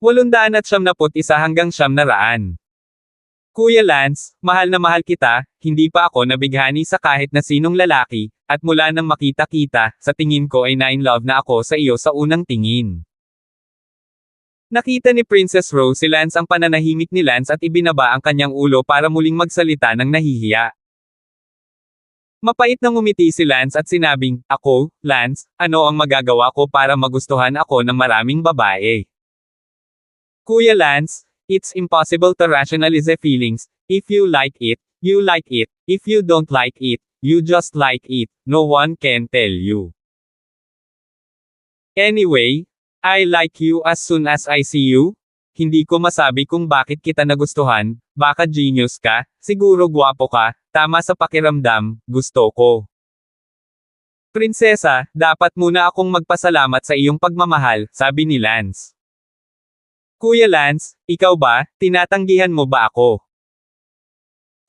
871 hanggang 900. Kuya Lance, mahal na mahal kita, hindi pa ako nabighani sa kahit na sinong lalaki, at mula nang makita-kita, sa tingin ko ay na-in-love na ako sa iyo sa unang tingin. Nakita ni Princess Rose si Lance ang pananahimik ni Lance at ibinaba ang kanyang ulo para muling magsalita ng nahihiya. Mapait na ngumiti si Lance at sinabing, "Ako, Lance, ano ang magagawa ko para magustuhan ako ng maraming babae?" Kuya Lance, it's impossible to rationalize feelings. If you like it, you like it. If you don't like it, you just like it. No one can tell you. Anyway, I like you as soon as I see you. Hindi ko masabi kung bakit kita nagustuhan, baka genius ka, siguro gwapo ka, tama sa pakiramdam, gusto ko. Prinsesa, dapat muna akong magpasalamat sa iyong pagmamahal, sabi ni Lance. Kuya Lance, ikaw ba, tinatanggihan mo ba ako?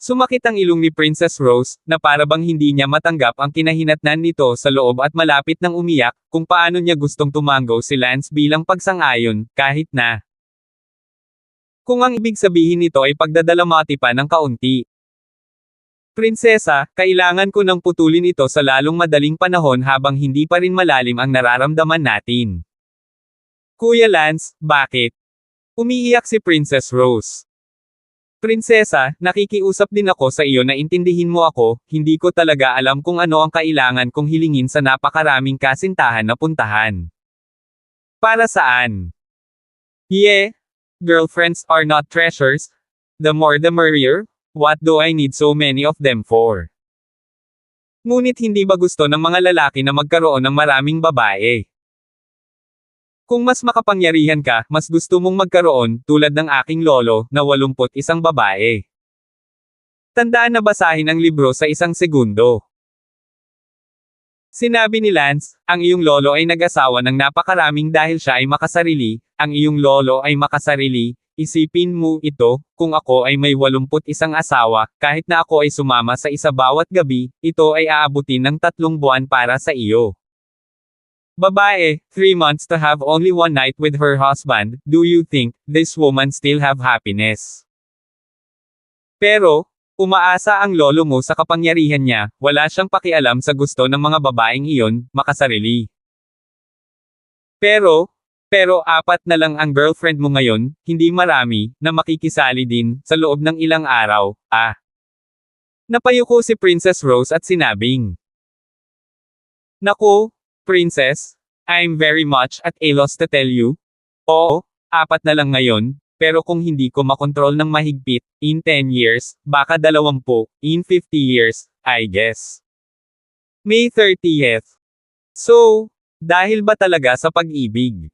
Sumakit ang ilong ni Princess Rose, na para bang hindi niya matanggap ang kinahinatnan nito sa loob at malapit nang umiyak, kung paano niya gustong tumango si Lance bilang pagsang-ayon, kahit na. Kung ang ibig sabihin nito ay pagdadalamati pa ng kaunti. Prinsesa, kailangan ko nang putulin ito sa lalong madaling panahon habang hindi pa rin malalim ang nararamdaman natin. Kuya Lance, bakit? Umiiyak si Princess Rose. Prinsesa, nakikiusap din ako sa iyo na intindihin mo ako, hindi ko talaga alam kung ano ang kailangan kong hilingin sa napakaraming kasintahan na puntahan. Para saan? Yeah, girlfriends are not treasures. The more the merrier. What do I need so many of them for? Ngunit hindi ba gusto ng mga lalaki na magkaroon ng maraming babae? Kung mas makapangyarihan ka, mas gusto mong magkaroon, tulad ng aking lolo, na 81 babae. Tandaan na basahin ang libro sa 1 segundo. Sinabi ni Lance, ang iyong lolo ay nag-asawa ng napakaraming dahil siya ay makasarili, ang iyong lolo ay makasarili, isipin mo ito, kung ako ay may 81 asawa, kahit na ako ay sumama sa isa bawat gabi, ito ay aabutin ng 3 buwan para sa iyo. Babae, 3 months to have only 1 night with her husband, do you think, this woman still have happiness? Pero, umaasa ang lolo mo sa kapangyarihan niya, wala siyang pakialam sa gusto ng mga babaeng iyon, makasarili. Pero 4 na lang ang girlfriend mo ngayon, hindi marami, na makikisali din, sa loob ng ilang araw, Napayuko si Princess Rose at sinabing, Naku, Princess, I'm very much at a loss to tell you. Oo, 4 na lang ngayon, pero kung hindi ko makontrol ng mahigpit, in 10 years, baka 20, in 50 years, I guess. May 30th. So, dahil ba talaga sa pag-ibig?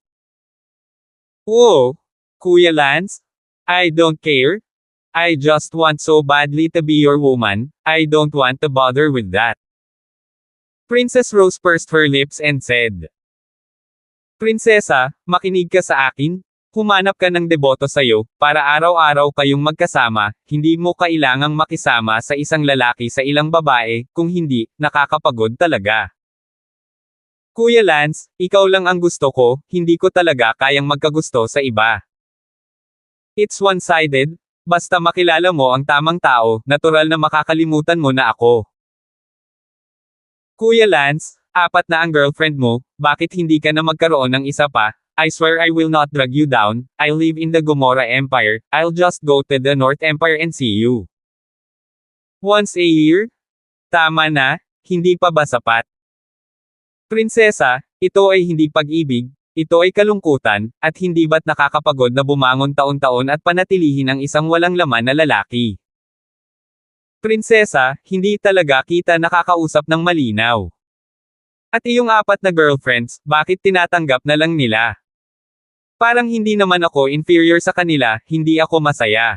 Whoa, Kuya Lance? I don't care. I just want so badly to be your woman, I don't want to bother with that. Princess Rose pursed her lips and said, Prinsesa, makinig ka sa akin, humanap ka ng deboto sa'yo, para araw-araw kayong magkasama, hindi mo kailangang makisama sa isang lalaki sa ilang babae, kung hindi, nakakapagod talaga. Kuya Lance, ikaw lang ang gusto ko, hindi ko talaga kayang magkagusto sa iba. It's one-sided, basta makilala mo ang tamang tao, natural na makakalimutan mo na ako. Kuya Lance, 4 na ang girlfriend mo, bakit hindi ka na magkaroon ng isa pa? I swear I will not drag you down, I live in the Gomorrah Empire, I'll just go to the North Empire and see you. Once a year? Tama na, hindi pa ba sapat? Prinsesa, ito ay hindi pag-ibig, ito ay kalungkutan, at hindi ba't nakakapagod na bumangon taon-taon at panatilihin ang isang walang laman na lalaki? Prinsesa, hindi talaga kita nakakausap ng malinaw. At iyong 4 na girlfriends, bakit tinatanggap na lang nila? Parang hindi naman ako inferior sa kanila, hindi ako masaya.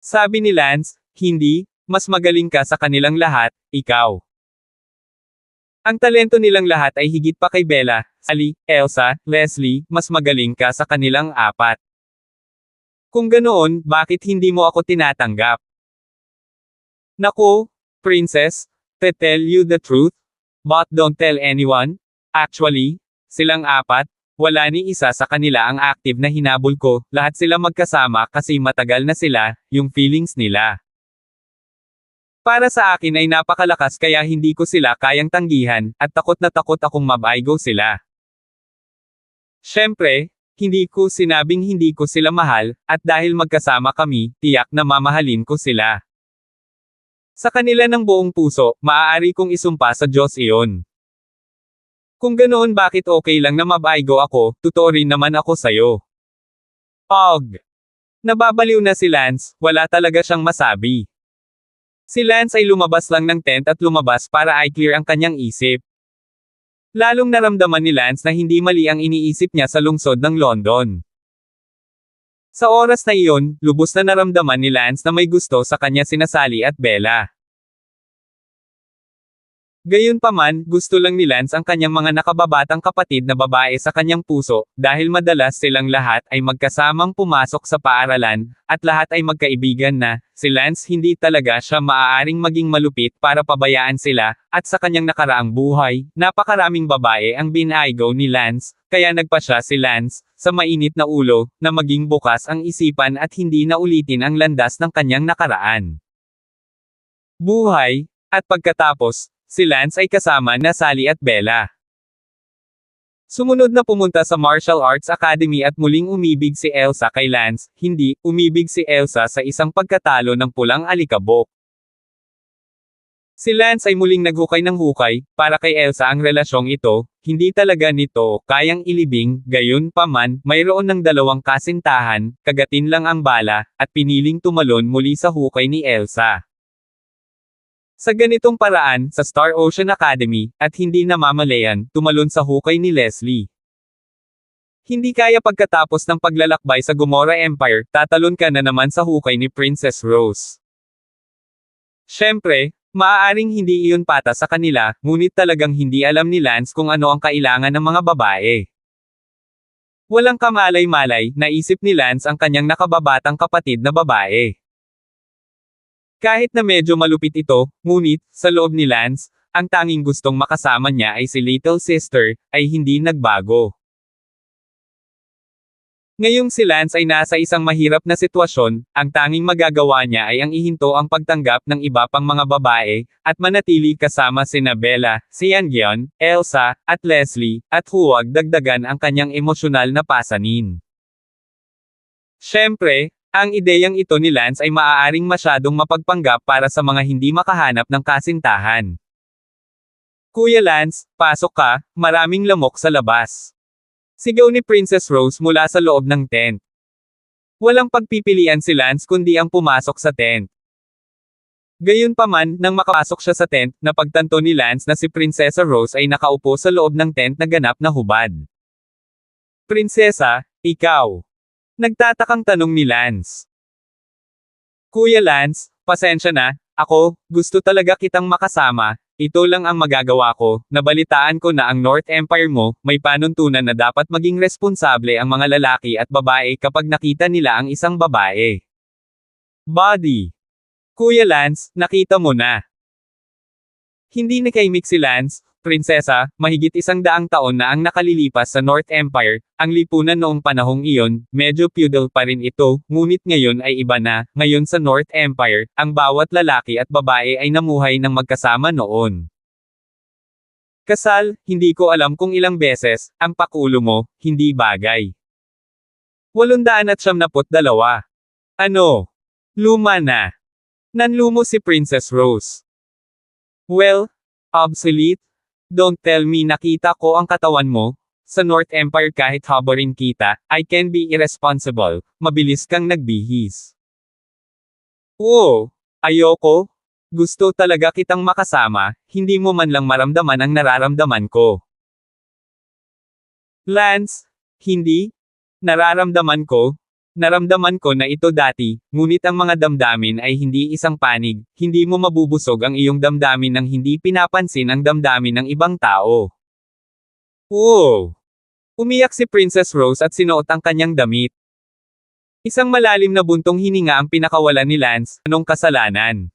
Sabi ni Lance, hindi, mas magaling ka sa kanilang lahat, ikaw. Ang talento nilang lahat ay higit pa kay Bella, Sally, Elsa, Leslie, mas magaling ka sa kanilang 4. Kung ganoon, bakit hindi mo ako tinatanggap? Naku, Princess, to tell you the truth, but don't tell anyone, actually, silang 4, wala ni isa sa kanila ang active na hinabol ko, lahat sila magkasama kasi matagal na sila, yung feelings nila. Para sa akin ay napakalakas kaya hindi ko sila kayang tanggihan, at takot na takot akong mabaigo sila. Syempre, hindi ko sinabing hindi ko sila mahal, at dahil magkasama kami, tiyak na mamahalin ko sila. Sa kanila ng buong puso, maaari kong isumpa sa Diyos iyon. Kung ganoon bakit okay lang na mabaigo ako, totoo rin naman ako sa'yo. Og. Nababaliw na si Lance, wala talaga siyang masabi. Si Lance ay lumabas lang ng tent at lumabas para i-clear ang kanyang isip. Lalong naramdaman ni Lance na hindi mali ang iniisip niya sa lungsod ng London. Sa oras na iyon, lubos na naramdaman ni Lance na may gusto sa kanya sina Sally at Bella. Gayunpaman, gusto lang ni Lance ang kanyang mga nakababatang kapatid na babae sa kanyang puso, dahil madalas silang lahat ay magkasamang pumasok sa paaralan, at lahat ay magkaibigan na. Si Lance hindi talaga siya maaaring maging malupit para pabayaan sila, at sa kanyang nakaraang buhay, napakaraming babae ang binaigo ni Lance, kaya nagpa siya si Lance, sa mainit na ulo, na maging bukas ang isipan at hindi na ulitin ang landas ng kanyang nakaraan. Buhay, at pagkatapos, si Lance ay kasama na Sally at Bella. Sumunod na pumunta sa Martial Arts Academy at muling umibig si Elsa kay Lance, hindi, umibig si Elsa sa isang pagkatalo ng pulang alikabok. Si Lance ay muling naghukay ng hukay, para kay Elsa ang relasyong ito, hindi talaga nito kayang ilibing, gayon pa man, mayroon ng dalawang kasintahan, kagatin lang ang bala, at piniling tumalon muli sa hukay ni Elsa. Sa ganitong paraan, sa Star Ocean Academy, at hindi namamalayan, tumalon sa hukay ni Leslie. Hindi kaya pagkatapos ng paglalakbay sa Gomorrah Empire, tatalon ka na naman sa hukay ni Princess Rose. Syempre, maaaring hindi iyon pata sa kanila, ngunit talagang hindi alam ni Lance kung ano ang kailangan ng mga babae. Walang kamalay-malay, naisip ni Lance ang kanyang nakababatang kapatid na babae. Kahit na medyo malupit ito, ngunit, sa loob ni Lance, ang tanging gustong makasama niya ay si Little Sister, ay hindi nagbago. Ngayong si Lance ay nasa isang mahirap na sitwasyon, ang tanging magagawa niya ay ang ihinto ang pagtanggap ng iba pang mga babae, at manatili kasama sina Bella, si Yeon, Elsa, at Leslie, at huwag dagdagan ang kanyang emosyonal na pasanin. Syempre, ang ideyang ito ni Lance ay maaaring masyadong mapagpanggap para sa mga hindi makahanap ng kasintahan. Kuya Lance, pasok ka, maraming lamok sa labas. Sigaw ni Princess Rose mula sa loob ng tent. Walang pagpipilian si Lance kundi ang pumasok sa tent. Gayunpaman, nang makapasok siya sa tent, napagtanto ni Lance na si Prinsesa Rose ay nakaupo sa loob ng tent na ganap na hubad. Prinsesa, ikaw? Nagtatakang tanong ni Lance. Kuya Lance, pasensya na, ako, gusto talaga kitang makasama, ito lang ang magagawa ko, nabalitaan ko na ang North Empire mo, may panuntunan na dapat maging responsable ang mga lalaki at babae kapag nakita nila ang isang babae. Body. Kuya Lance, nakita mo na. Hindi nakaimik si Lance. Prinsesa, mahigit 100 taon na ang nakalilipas sa North Empire, ang lipunan noong panahong iyon, medyo feudal pa rin ito, ngunit ngayon ay iba na, ngayon sa North Empire, ang bawat lalaki at babae ay namuhay ng magkasama noon. Kasal, hindi ko alam kung ilang beses, ang pakulo mo, hindi bagay. 872. Ano? Luma na. Nanlumo si Princess Rose. Well, obsolete? Don't tell me nakita ko ang katawan mo, sa North Empire kahit haborin kita, I can be irresponsible, mabilis kang nagbihis. Oo, ayoko. Gusto talaga kitang makasama, hindi mo man lang maramdaman ang nararamdaman ko. Lance, hindi? Nararamdaman ko? Naramdaman ko na ito dati, ngunit ang mga damdamin ay hindi isang panig, hindi mo mabubusog ang iyong damdamin nang hindi pinapansin ang damdamin ng ibang tao. Oo! Umiyak si Princess Rose at sinuot ang kanyang damit. Isang malalim na buntong hininga ang pinakawalan ni Lance, anong kasalanan?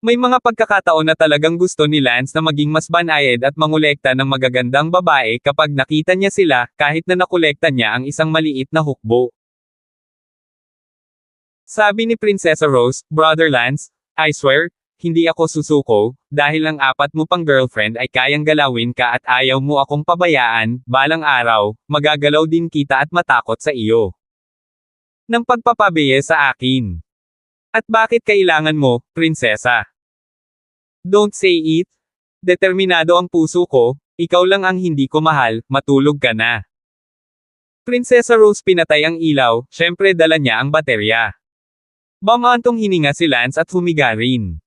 May mga pagkakataon na talagang gusto ni Lance na maging mas banayad at mangolekta ng magagandang babae kapag nakita niya sila, kahit na nakolekta niya ang isang maliit na hukbo. Sabi ni Prinsesa Rose, Brother Lance, I swear, hindi ako susuko, dahil ang 4 mo pang girlfriend ay kayang galawin ka at ayaw mo akong pabayaan, balang araw, magagalaw din kita at matakot sa iyo. Nang pagpapabiye sa akin. At bakit kailangan mo, prinsesa? Don't say it. Determinado ang puso ko, ikaw lang ang hindi ko mahal, matulog ka na. Prinsesa Rose pinatay ang ilaw, syempre dala niya ang baterya. Bamantong hininga si Lance at humiga rin.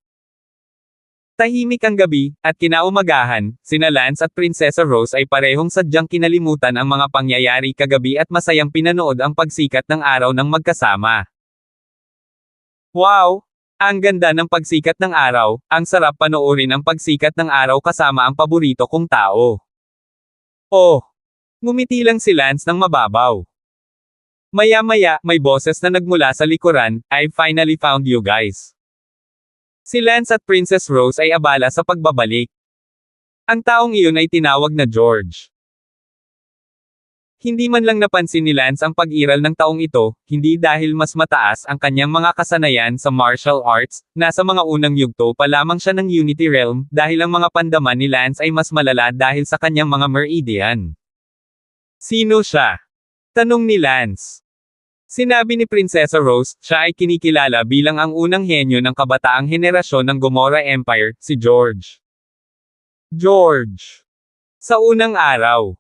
Tahimik ang gabi, at kinaumagahan, sina Lance at Prinsesa Rose ay parehong sadyang kinalimutan ang mga pangyayari kagabi at masayang pinanood ang pagsikat ng araw ng magkasama. Wow! Ang ganda ng pagsikat ng araw, ang sarap panoorin ang pagsikat ng araw kasama ang paborito kong tao. Oh! Ngumiti lang si Lance ng mababaw. Maya-maya, may boses na nagmula sa likuran, I finally found you guys. Si Lance at Princess Rose ay abala sa pagbabalik. Ang taong iyon ay tinawag na George. Hindi man lang napansin ni Lance ang pag-iral ng taong ito, hindi dahil mas mataas ang kanyang mga kasanayan sa martial arts, nasa mga unang yugto pa lamang siya ng Unity Realm, dahil ang mga pandaman ni Lance ay mas malala dahil sa kanyang mga meridian. Sino siya? Tanong ni Lance. Sinabi ni Prinsesa Rose, siya ay kinikilala bilang ang unang henyo ng kabataang henerasyon ng Gomorrah Empire, si George. George. Sa unang araw.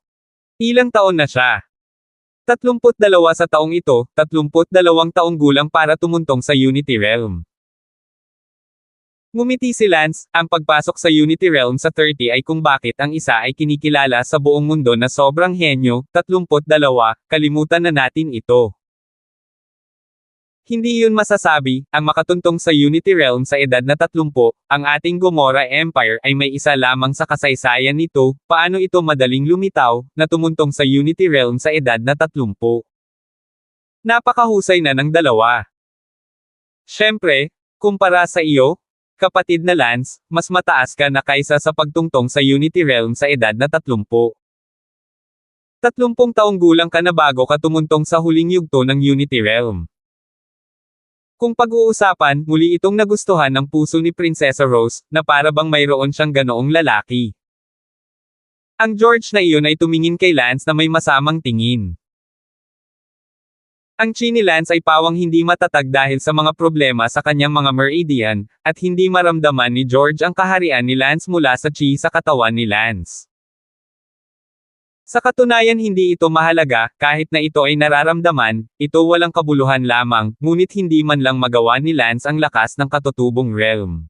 Ilang taon na siya? 32 sa taong ito, 32 taong gulang para tumuntong sa Unity Realm. Ngumiti si Lance, ang pagpasok sa Unity Realm sa 30 ay kung bakit ang isa ay kinikilala sa buong mundo na sobrang henyo, 32, kalimutan na natin ito. Hindi yun masasabi, ang makatuntong sa Unity Realm sa edad na 30, ang ating Gomorrah Empire ay may isa lamang sa kasaysayan nito, paano ito madaling lumitaw, na tumuntong sa Unity Realm sa edad na 30. Napakahusay na ng dalawa. Siyempre, kumpara sa iyo, kapatid na Lance, mas mataas ka na kaysa sa pagtungtong sa Unity Realm sa edad na 30. 30 taong gulang ka na bago ka tumuntong sa huling yugto ng Unity Realm. Kung pag-uusapan, muli itong nagustuhan ng puso ni Prinsesa Rose, na para bang mayroon siyang ganoong lalaki. Ang George na iyon ay tumingin kay Lance na may masamang tingin. Ang chi ni Lance ay pawang hindi matatag dahil sa mga problema sa kanyang mga meridian, at hindi maramdaman ni George ang kaharian ni Lance mula sa chi sa katawan ni Lance. Sa katunayan hindi ito mahalaga, kahit na ito ay nararamdaman, ito walang kabuluhan lamang, ngunit hindi man lang magawa ni Lance ang lakas ng katutubong realm.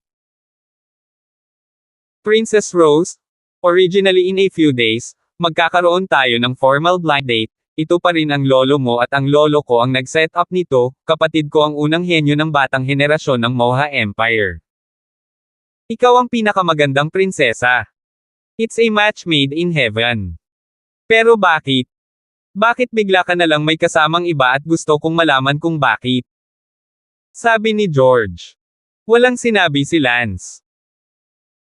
Princess Rose, originally in a few days, magkakaroon tayo ng formal blind date. Ito pa rin ang lolo mo at ang lolo ko ang nag-set up nito, kapatid ko ang unang henyo ng batang henerasyon ng Moha Empire. Ikaw ang pinakamagandang prinsesa. It's a match made in heaven. Pero bakit? Bakit bigla ka na lang may kasamang iba at gusto kong malaman kung bakit? Sabi ni George. Walang sinabi si Lance.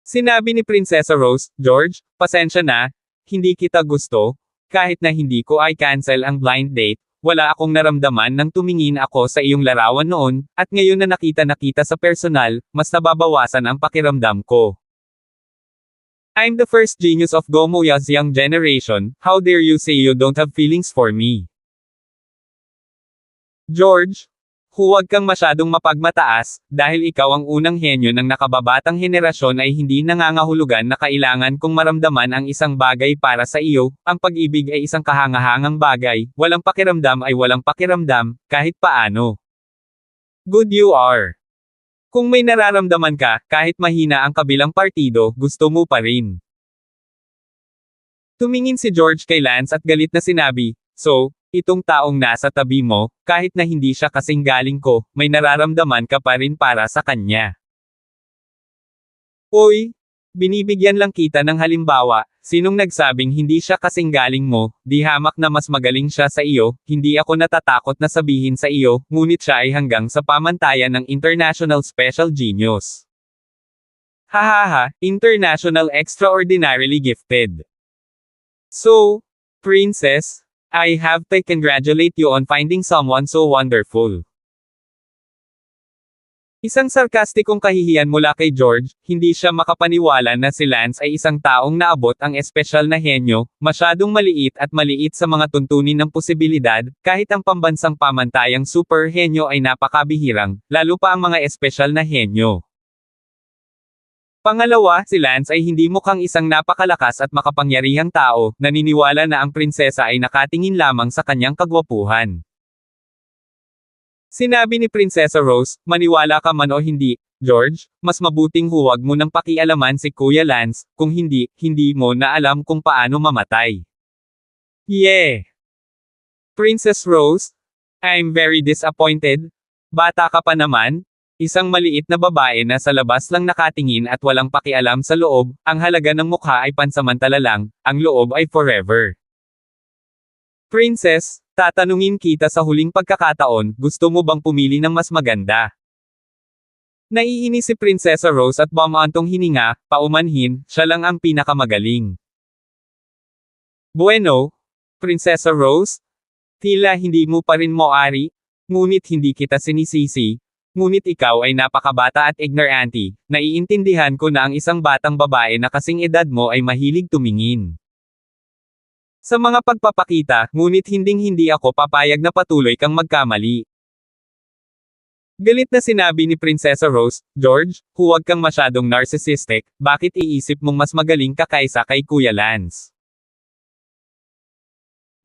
Sinabi ni Prinsesa Rose, George, pasensya na, hindi kita gusto. Kahit na hindi ko ay cancel ang blind date, wala akong naramdaman nang tumingin ako sa iyong larawan noon, at ngayon na nakita sa personal, mas nababawasan ang pakiramdam ko. I'm the first genius of Gomoya's young generation, how dare you say you don't have feelings for me? George, huwag kang masyadong mapagmataas, dahil ikaw ang unang henyo ng nakababatang henerasyon ay hindi nangangahulugan na kailangan kong maramdaman ang isang bagay para sa iyo, ang pag-ibig ay isang kahangahangang bagay, walang pakiramdam ay walang pakiramdam, kahit paano. Good you are. Kung may nararamdaman ka, kahit mahina ang kabilang partido, gusto mo pa rin. Tumingin si George kay Lance at galit na sinabi, so, itong taong nasa tabi mo, kahit na hindi siya kasing galing ko, may nararamdaman ka pa rin para sa kanya. Uy, binibigyan lang kita ng halimbawa, sinong nagsabing hindi siya kasing galing mo, di hamak na mas magaling siya sa iyo, hindi ako natatakot na sabihin sa iyo, ngunit siya ay hanggang sa pamantayan ng International Special Genius. Hahaha, international extraordinarily gifted. So, princess, I have to congratulate you on finding someone so wonderful. Isang sarkastikong kahihiyan mula kay George, hindi siya makapaniwala na si Lance ay isang taong naabot ang espesyal na henyo, masyadong maliit at maliit sa mga tuntunin ng posibilidad, kahit ang pambansang pamantayang super henyo ay napakabihirang, lalo pa ang mga espesyal na henyo. Pangalawa, si Lance ay hindi mukhang isang napakalakas at makapangyarihang tao, naniniwala na ang prinsesa ay nakatingin lamang sa kanyang kagwapuhan. Sinabi ni Prinsesa Rose, maniwala ka man o hindi, George, mas mabuting huwag mo nang pakialaman si Kuya Lance, kung hindi, hindi mo na alam kung paano mamatay. Yeah! Princess Rose? I'm very disappointed. Bata ka pa naman? Isang maliit na babae na sa labas lang nakatingin at walang pakialam sa loob, ang halaga ng mukha ay pansamantala lang, ang loob ay forever. Princess, tatanungin kita sa huling pagkakataon, gusto mo bang pumili ng mas maganda? Naiinis si Prinsesa Rose at bumantong hininga, paumanhin, siya lang ang pinakamagaling. Bueno, Prinsesa Rose? Tila hindi mo pa rin moari, ngunit hindi kita sinisisi, ngunit ikaw ay napakabata at ignorante, naiintindihan ko na ang isang batang babae na kasing edad mo ay mahilig tumingin sa mga pagpapakita, ngunit hinding-hindi ako papayag na patuloy kang magkamali. Galit na sinabi ni Prinsesa Rose, George, huwag kang masyadong narcissistic, bakit iisip mong mas magaling ka kaysa kay Kuya Lance?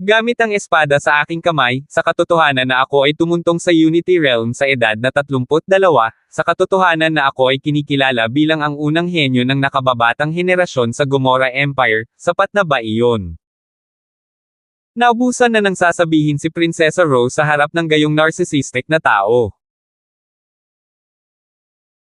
Gamit ang espada sa aking kamay, sa katotohanan na ako ay tumuntong sa Unity Realm sa edad na 32, sa katotohanan na ako ay kinikilala bilang ang unang henyo ng nakababatang henerasyon sa Gomorrah Empire, sapat na ba iyon? Naubusan na nang sasabihin si Prinsesa Rose sa harap ng gayong narcissistic na tao.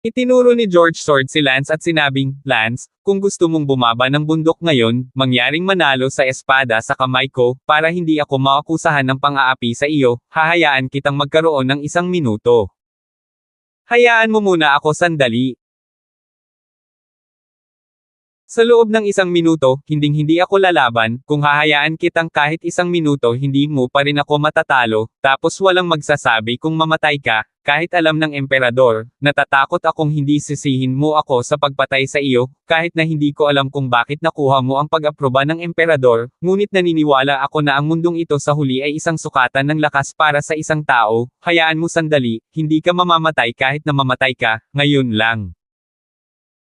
Itinuro ni George Sword si Lance at sinabing, Lance, kung gusto mong bumaba ng bundok ngayon, mangyaring manalo sa espada sa kamay ko, para hindi ako maakusahan ng pang-aapi sa iyo, hahayaan kitang magkaroon ng 1 minuto. Hayaan mo muna ako sandali. Sa loob ng 1 minuto, hinding-hindi ako lalaban, kung hahayaan kitang kahit 1 minuto hindi mo pa rin ako matatalo, tapos walang magsasabi kung mamatay ka, kahit alam ng emperador, natatakot akong hindi sisihin mo ako sa pagpatay sa iyo, kahit na hindi ko alam kung bakit nakuha mo ang pag-aproba ng emperador, ngunit naniniwala ako na ang mundong ito sa huli ay isang sukatan ng lakas para sa isang tao, hayaan mo sandali, hindi ka mamamatay kahit na mamatay ka, ngayon lang.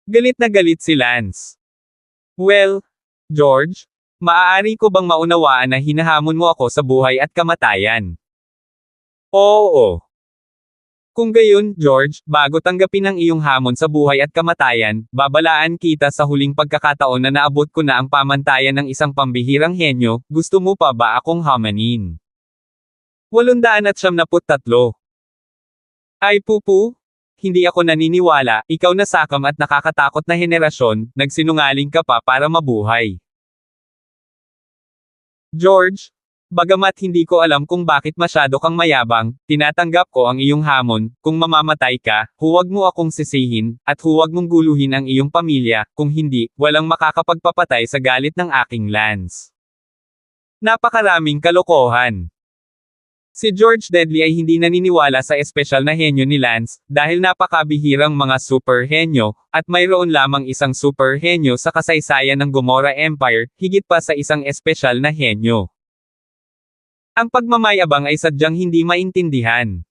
Galit na galit si Lance. Well, George, maaari ko bang maunawaan na hinahamon mo ako sa buhay at kamatayan? Oo. Kung gayon, George, bago tanggapin ang iyong hamon sa buhay at kamatayan, babalaan kita sa huling pagkakataon na naabot ko na ang pamantayan ng isang pambihirang henyo, gusto mo pa ba akong hamanin? 873. Ay pupu? Hindi ako naniniwala, ikaw na sakam at nakakatakot na henerasyon, nagsinungaling ka pa para mabuhay. George, bagamat hindi ko alam kung bakit masyado kang mayabang, tinatanggap ko ang iyong hamon, kung mamamatay ka, huwag mo akong sisihin, at huwag mong guluhin ang iyong pamilya, kung hindi, walang makakapagpapatay sa galit ng aking Lance. Napakaraming kalokohan. Si George Dudley ay hindi naniniwala sa espesyal na henyo ni Lance, dahil napakabihirang mga super henyo, at mayroon lamang isang super henyo sa kasaysayan ng Gomorrah Empire, higit pa sa isang espesyal na henyo. Ang pagmamayabang ay sadyang hindi maintindihan.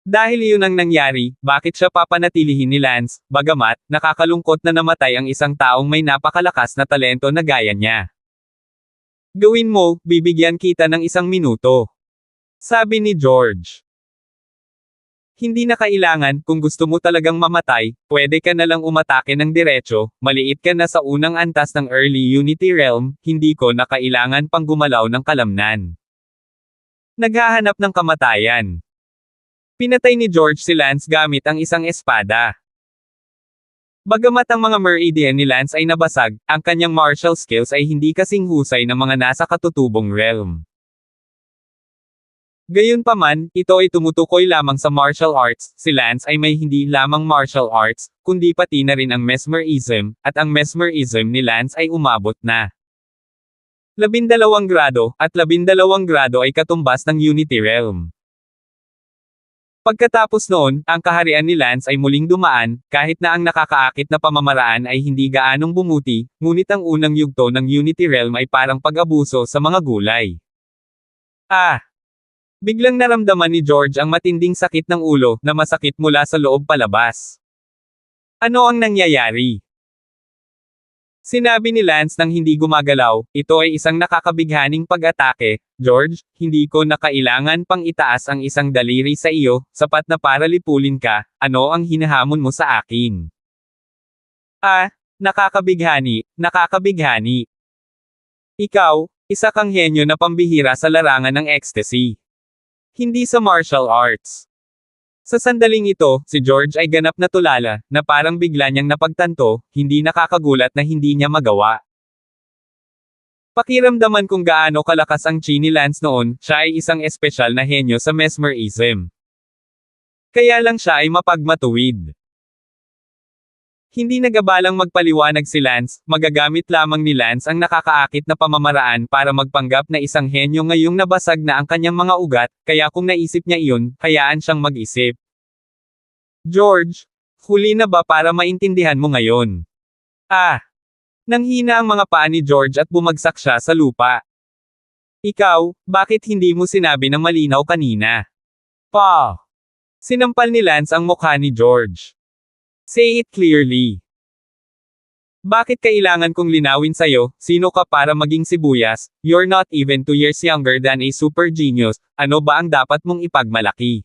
Dahil iyon ang nangyari, bakit siya papanatilihin ni Lance, bagamat, nakakalungkot na namatay ang isang taong may napakalakas na talento na gaya niya. Gawin mo, bibigyan kita ng 1 minuto. Sabi ni George. Hindi na kailangan, kung gusto mo talagang mamatay, pwede ka na lang umatake ng diretso, maliit ka na sa unang antas ng Early Unity Realm, hindi ko na kailangan pang gumalaw ng kalamnan. Naghahanap ng kamatayan. Pinatay ni George si Lance gamit ang isang espada. Bagamat ang mga meridian ni Lance ay nabasag, ang kanyang martial skills ay hindi kasing husay ng mga nasa katutubong realm. Gayunpaman, ito ay tumutukoy lamang sa martial arts, si Lance ay may hindi lamang martial arts, kundi pati na rin ang mesmerism, at ang mesmerism ni Lance ay umabot na 12 grado, at 12 grado ay katumbas ng Unity Realm. Pagkatapos noon, ang kaharian ni Lance ay muling dumaan, kahit na ang nakakaakit na pamamaraan ay hindi gaanong bumuti, ngunit ang unang yugto ng Unity Realm ay parang pag-abuso sa mga gulay. Biglang naramdaman ni George ang matinding sakit ng ulo, na masakit mula sa loob palabas. Ano ang nangyayari? Sinabi ni Lance nang hindi gumagalaw, ito ay isang nakakabighaning pag-atake. George, hindi ko na kailangan pang itaas ang isang daliri sa iyo, sapat na para lipulin ka, ano ang hinahamon mo sa akin? Nakakabighani, nakakabighani. Ikaw, isa kang henyo na pambihira sa larangan ng ecstasy. Hindi sa martial arts. Sa sandaling ito, si George ay ganap na tulala, na parang bigla niyang napagtanto, hindi nakakagulat na hindi niya magawa. Pakiramdaman kung gaano kalakas ang chi ni Lance noon, siya ay isang espesyal na henyo sa mesmerism. Kaya lang siya ay mapagmatuwid. Hindi nagabalang magpaliwanag si Lance, magagamit lamang ni Lance ang nakakaakit na pamamaraan para magpanggap na isang henyo ngayong nabasag na ang kanyang mga ugat, kaya kung naisip niya iyon, hayaan siyang mag-isip. George, huli na ba para maintindihan mo ngayon? Nanghina ang mga paa ni George at bumagsak siya sa lupa. Ikaw, bakit hindi mo sinabi ng malinaw kanina? Sinampal ni Lance ang mukha ni George. Say it clearly. Bakit kailangan kong linawin sa'yo, sino ka para maging sibuyas? You're not even 2 years younger than a super genius, ano ba ang dapat mong ipagmalaki?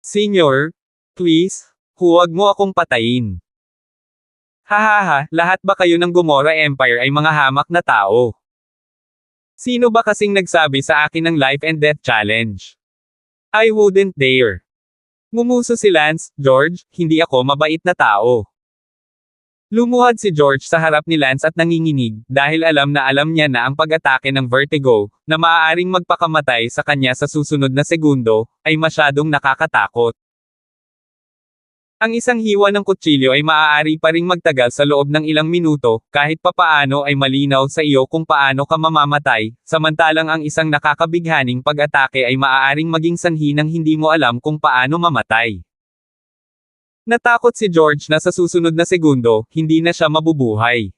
Senior, please, huwag mo akong patayin. Hahaha, lahat ba kayo ng Gomorrah Empire ay mga hamak na tao? Sino ba kasing nagsabi sa akin ng life and death challenge? I wouldn't dare. Ngumuso si Lance, George, hindi ako mabait na tao. Lumuhad si George sa harap ni Lance at nanginginig, dahil alam niya na ang pag-atake ng vertigo, na maaaring magpakamatay sa kanya sa susunod na segundo, ay masyadong nakakatakot. Ang isang hiwa ng kutsilyo ay maaari pa ring magtagal sa loob ng ilang minuto, kahit papaano ay malinaw sa iyo kung paano ka mamamatay, samantalang ang isang nakakabighaning pag-atake ay maaaring maging sanhi ng hindi mo alam kung paano mamatay. Natakot si George na sa susunod na segundo, hindi na siya mabubuhay.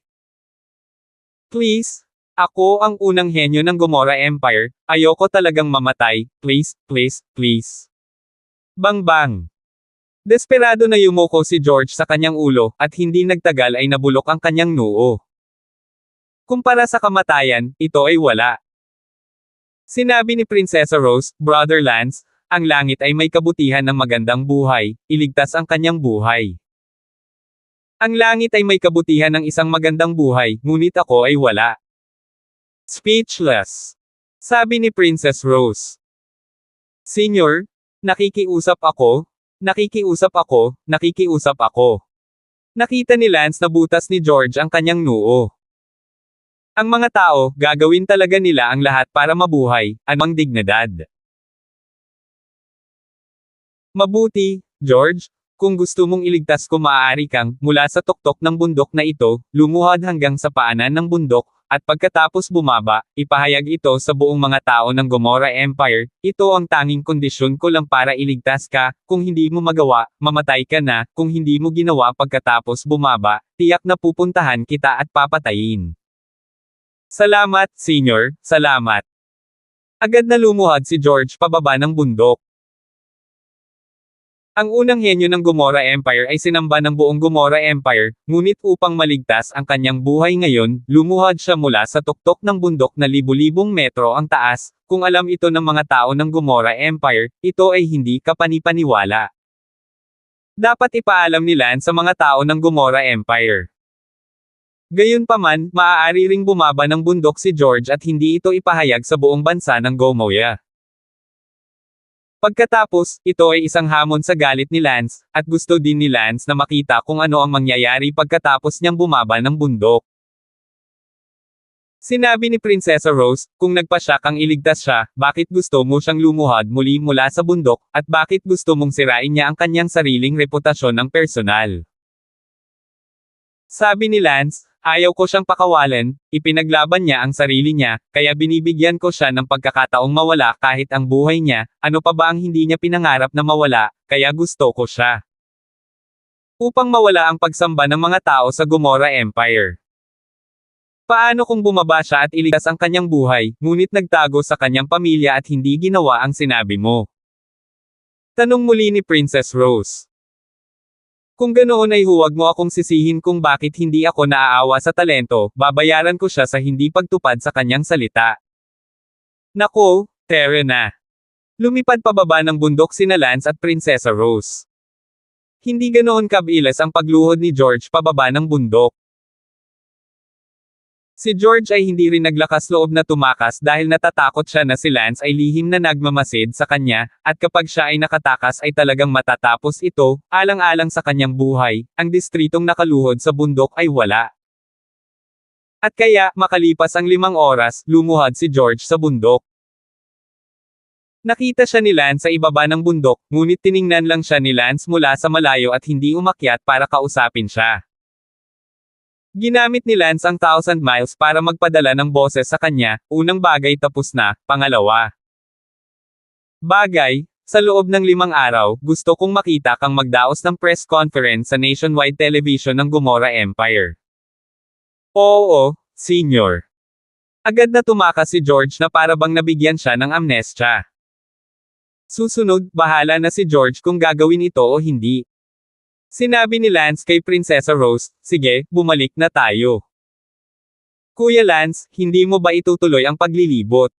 Please, ako ang unang henyo ng Gomorrah Empire, ayoko talagang mamatay, please, please, please. Bang bang. Desperado na yumuko si George sa kanyang ulo, at hindi nagtagal ay nabulok ang kanyang noo. Kumpara sa kamatayan, ito ay wala. Sinabi ni Prinsesa Rose, Brother Lance, ang langit ay may kabutihan ng magandang buhay, iligtas ang kanyang buhay. Ang langit ay may kabutihan ng isang magandang buhay, ngunit ako ay wala. Speechless. Sabi ni Princess Rose. Senior, nakikiusap ako. Nakikiusap ako, nakikiusap ako. Nakita ni Lance na butas ni George ang kanyang noo. Ang mga tao, gagawin talaga nila ang lahat para mabuhay, anong dignidad. Mabuti, George, kung gusto mong iligtas ko maaari kang, mula sa tuktok ng bundok na ito, lumuhad hanggang sa paanan ng bundok, at pagkatapos bumaba, ipahayag ito sa buong mga tao ng Gomorrah Empire, ito ang tanging kondisyon ko lang para iligtas ka, kung hindi mo magawa, mamatay ka na, kung hindi mo ginawa pagkatapos bumaba, tiyak na pupuntahan kita at papatayin. Salamat, Senior, salamat. Agad na lumuhad si George pababa ng bundok. Ang unang henyo ng Gomorrah Empire ay sinamba ng buong Gomorrah Empire, ngunit upang maligtas ang kanyang buhay ngayon, lumuhad siya mula sa tuktok ng bundok na libu-libong metro ang taas. Kung alam ito ng mga tao ng Gomorrah Empire, ito ay hindi kapanipaniwala. Dapat ipaalam ni Lance sa mga tao ng Gomorrah Empire. Gayunpaman, maaari ring bumaba ng bundok si George at hindi ito ipahayag sa buong bansa ng Gomorrah. Pagkatapos, ito ay isang hamon sa galit ni Lance, at gusto din ni Lance na makita kung ano ang mangyayari pagkatapos niyang bumaba ng bundok. Sinabi ni Prinsesa Rose, kung nagpasya kang iligtas siya, bakit gusto mo siyang lumuhod muli mula sa bundok, at bakit gusto mong sirain niya ang kanyang sariling reputasyon ng personal? Sabi ni Lance, ayaw ko siyang pakawalan, ipinaglaban niya ang sarili niya, kaya binibigyan ko siya ng pagkakataong mawala kahit ang buhay niya, ano pa ba ang hindi niya pinangarap na mawala, kaya gusto ko siya. Upang mawala ang pagsamba ng mga tao sa Gomorrah Empire. Paano kung bumaba siya at iligtas ang kanyang buhay, ngunit nagtago sa kanyang pamilya at hindi ginawa ang sinabi mo? Tanong muli ni Princess Rose. Kung ganoon ay huwag mo akong sisihin kung bakit hindi ako naaawa sa talento, babayaran ko siya sa hindi pagtupad sa kanyang salita. Nako, tere na. Lumipad pababa ng bundok sina Lance at Prinsesa Rose. Hindi ganoon kabilis ang pagluhod ni George pababa ng bundok. Si George ay hindi rin naglakas loob na tumakas dahil natatakot siya na si Lance ay lihim na nagmamasid sa kanya, at kapag siya ay nakatakas ay talagang matatapos ito, alang-alang sa kanyang buhay, ang distritong nakaluhod sa bundok ay wala. At kaya, makalipas ang 5 oras, lumuhod si George sa bundok. Nakita siya ni Lance sa ibaba ng bundok, ngunit tiningnan lang siya ni Lance mula sa malayo at hindi umakyat para kausapin siya. Ginamit ni Lance ang 1,000 miles para magpadala ng boses sa kanya, unang bagay tapos na, pangalawa. Bagay, sa loob ng 5 araw, gusto kong makita kang magdaos ng press conference sa nationwide television ng Gomorrah Empire. Oo, senior. Agad na tumakas si George na para bang nabigyan siya ng amnestia. Susunod, bahala na si George kung gagawin ito o hindi. Sinabi ni Lance kay Prinsesa Rose, sige, bumalik na tayo. Kuya Lance, hindi mo ba itutuloy ang paglilibot?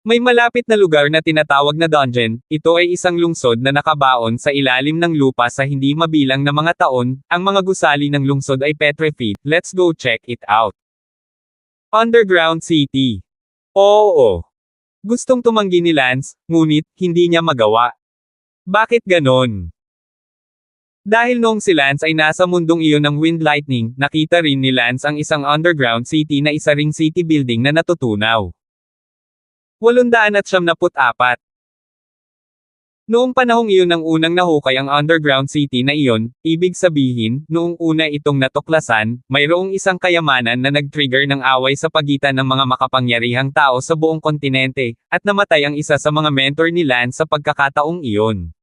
May malapit na lugar na tinatawag na dungeon, ito ay isang lungsod na nakabaon sa ilalim ng lupa sa hindi mabilang na mga taon, ang mga gusali ng lungsod ay petrified, let's go check it out. Underground City. Oo. Gustong tumanggi ni Lance, ngunit, hindi niya magawa. Bakit ganon? Dahil noong si Lance ay nasa mundong iyon ng Wind Lightning, nakita rin ni Lance ang isang underground city na isa ring city building na natutunaw. 874. Noong panahong iyon ang unang nahukay ang underground city na iyon, ibig sabihin, noong una itong natuklasan, mayroong isang kayamanan na nag-trigger ng away sa pagitan ng mga makapangyarihang tao sa buong kontinente, at namatay ang isa sa mga mentor ni Lance sa pagkakataong iyon.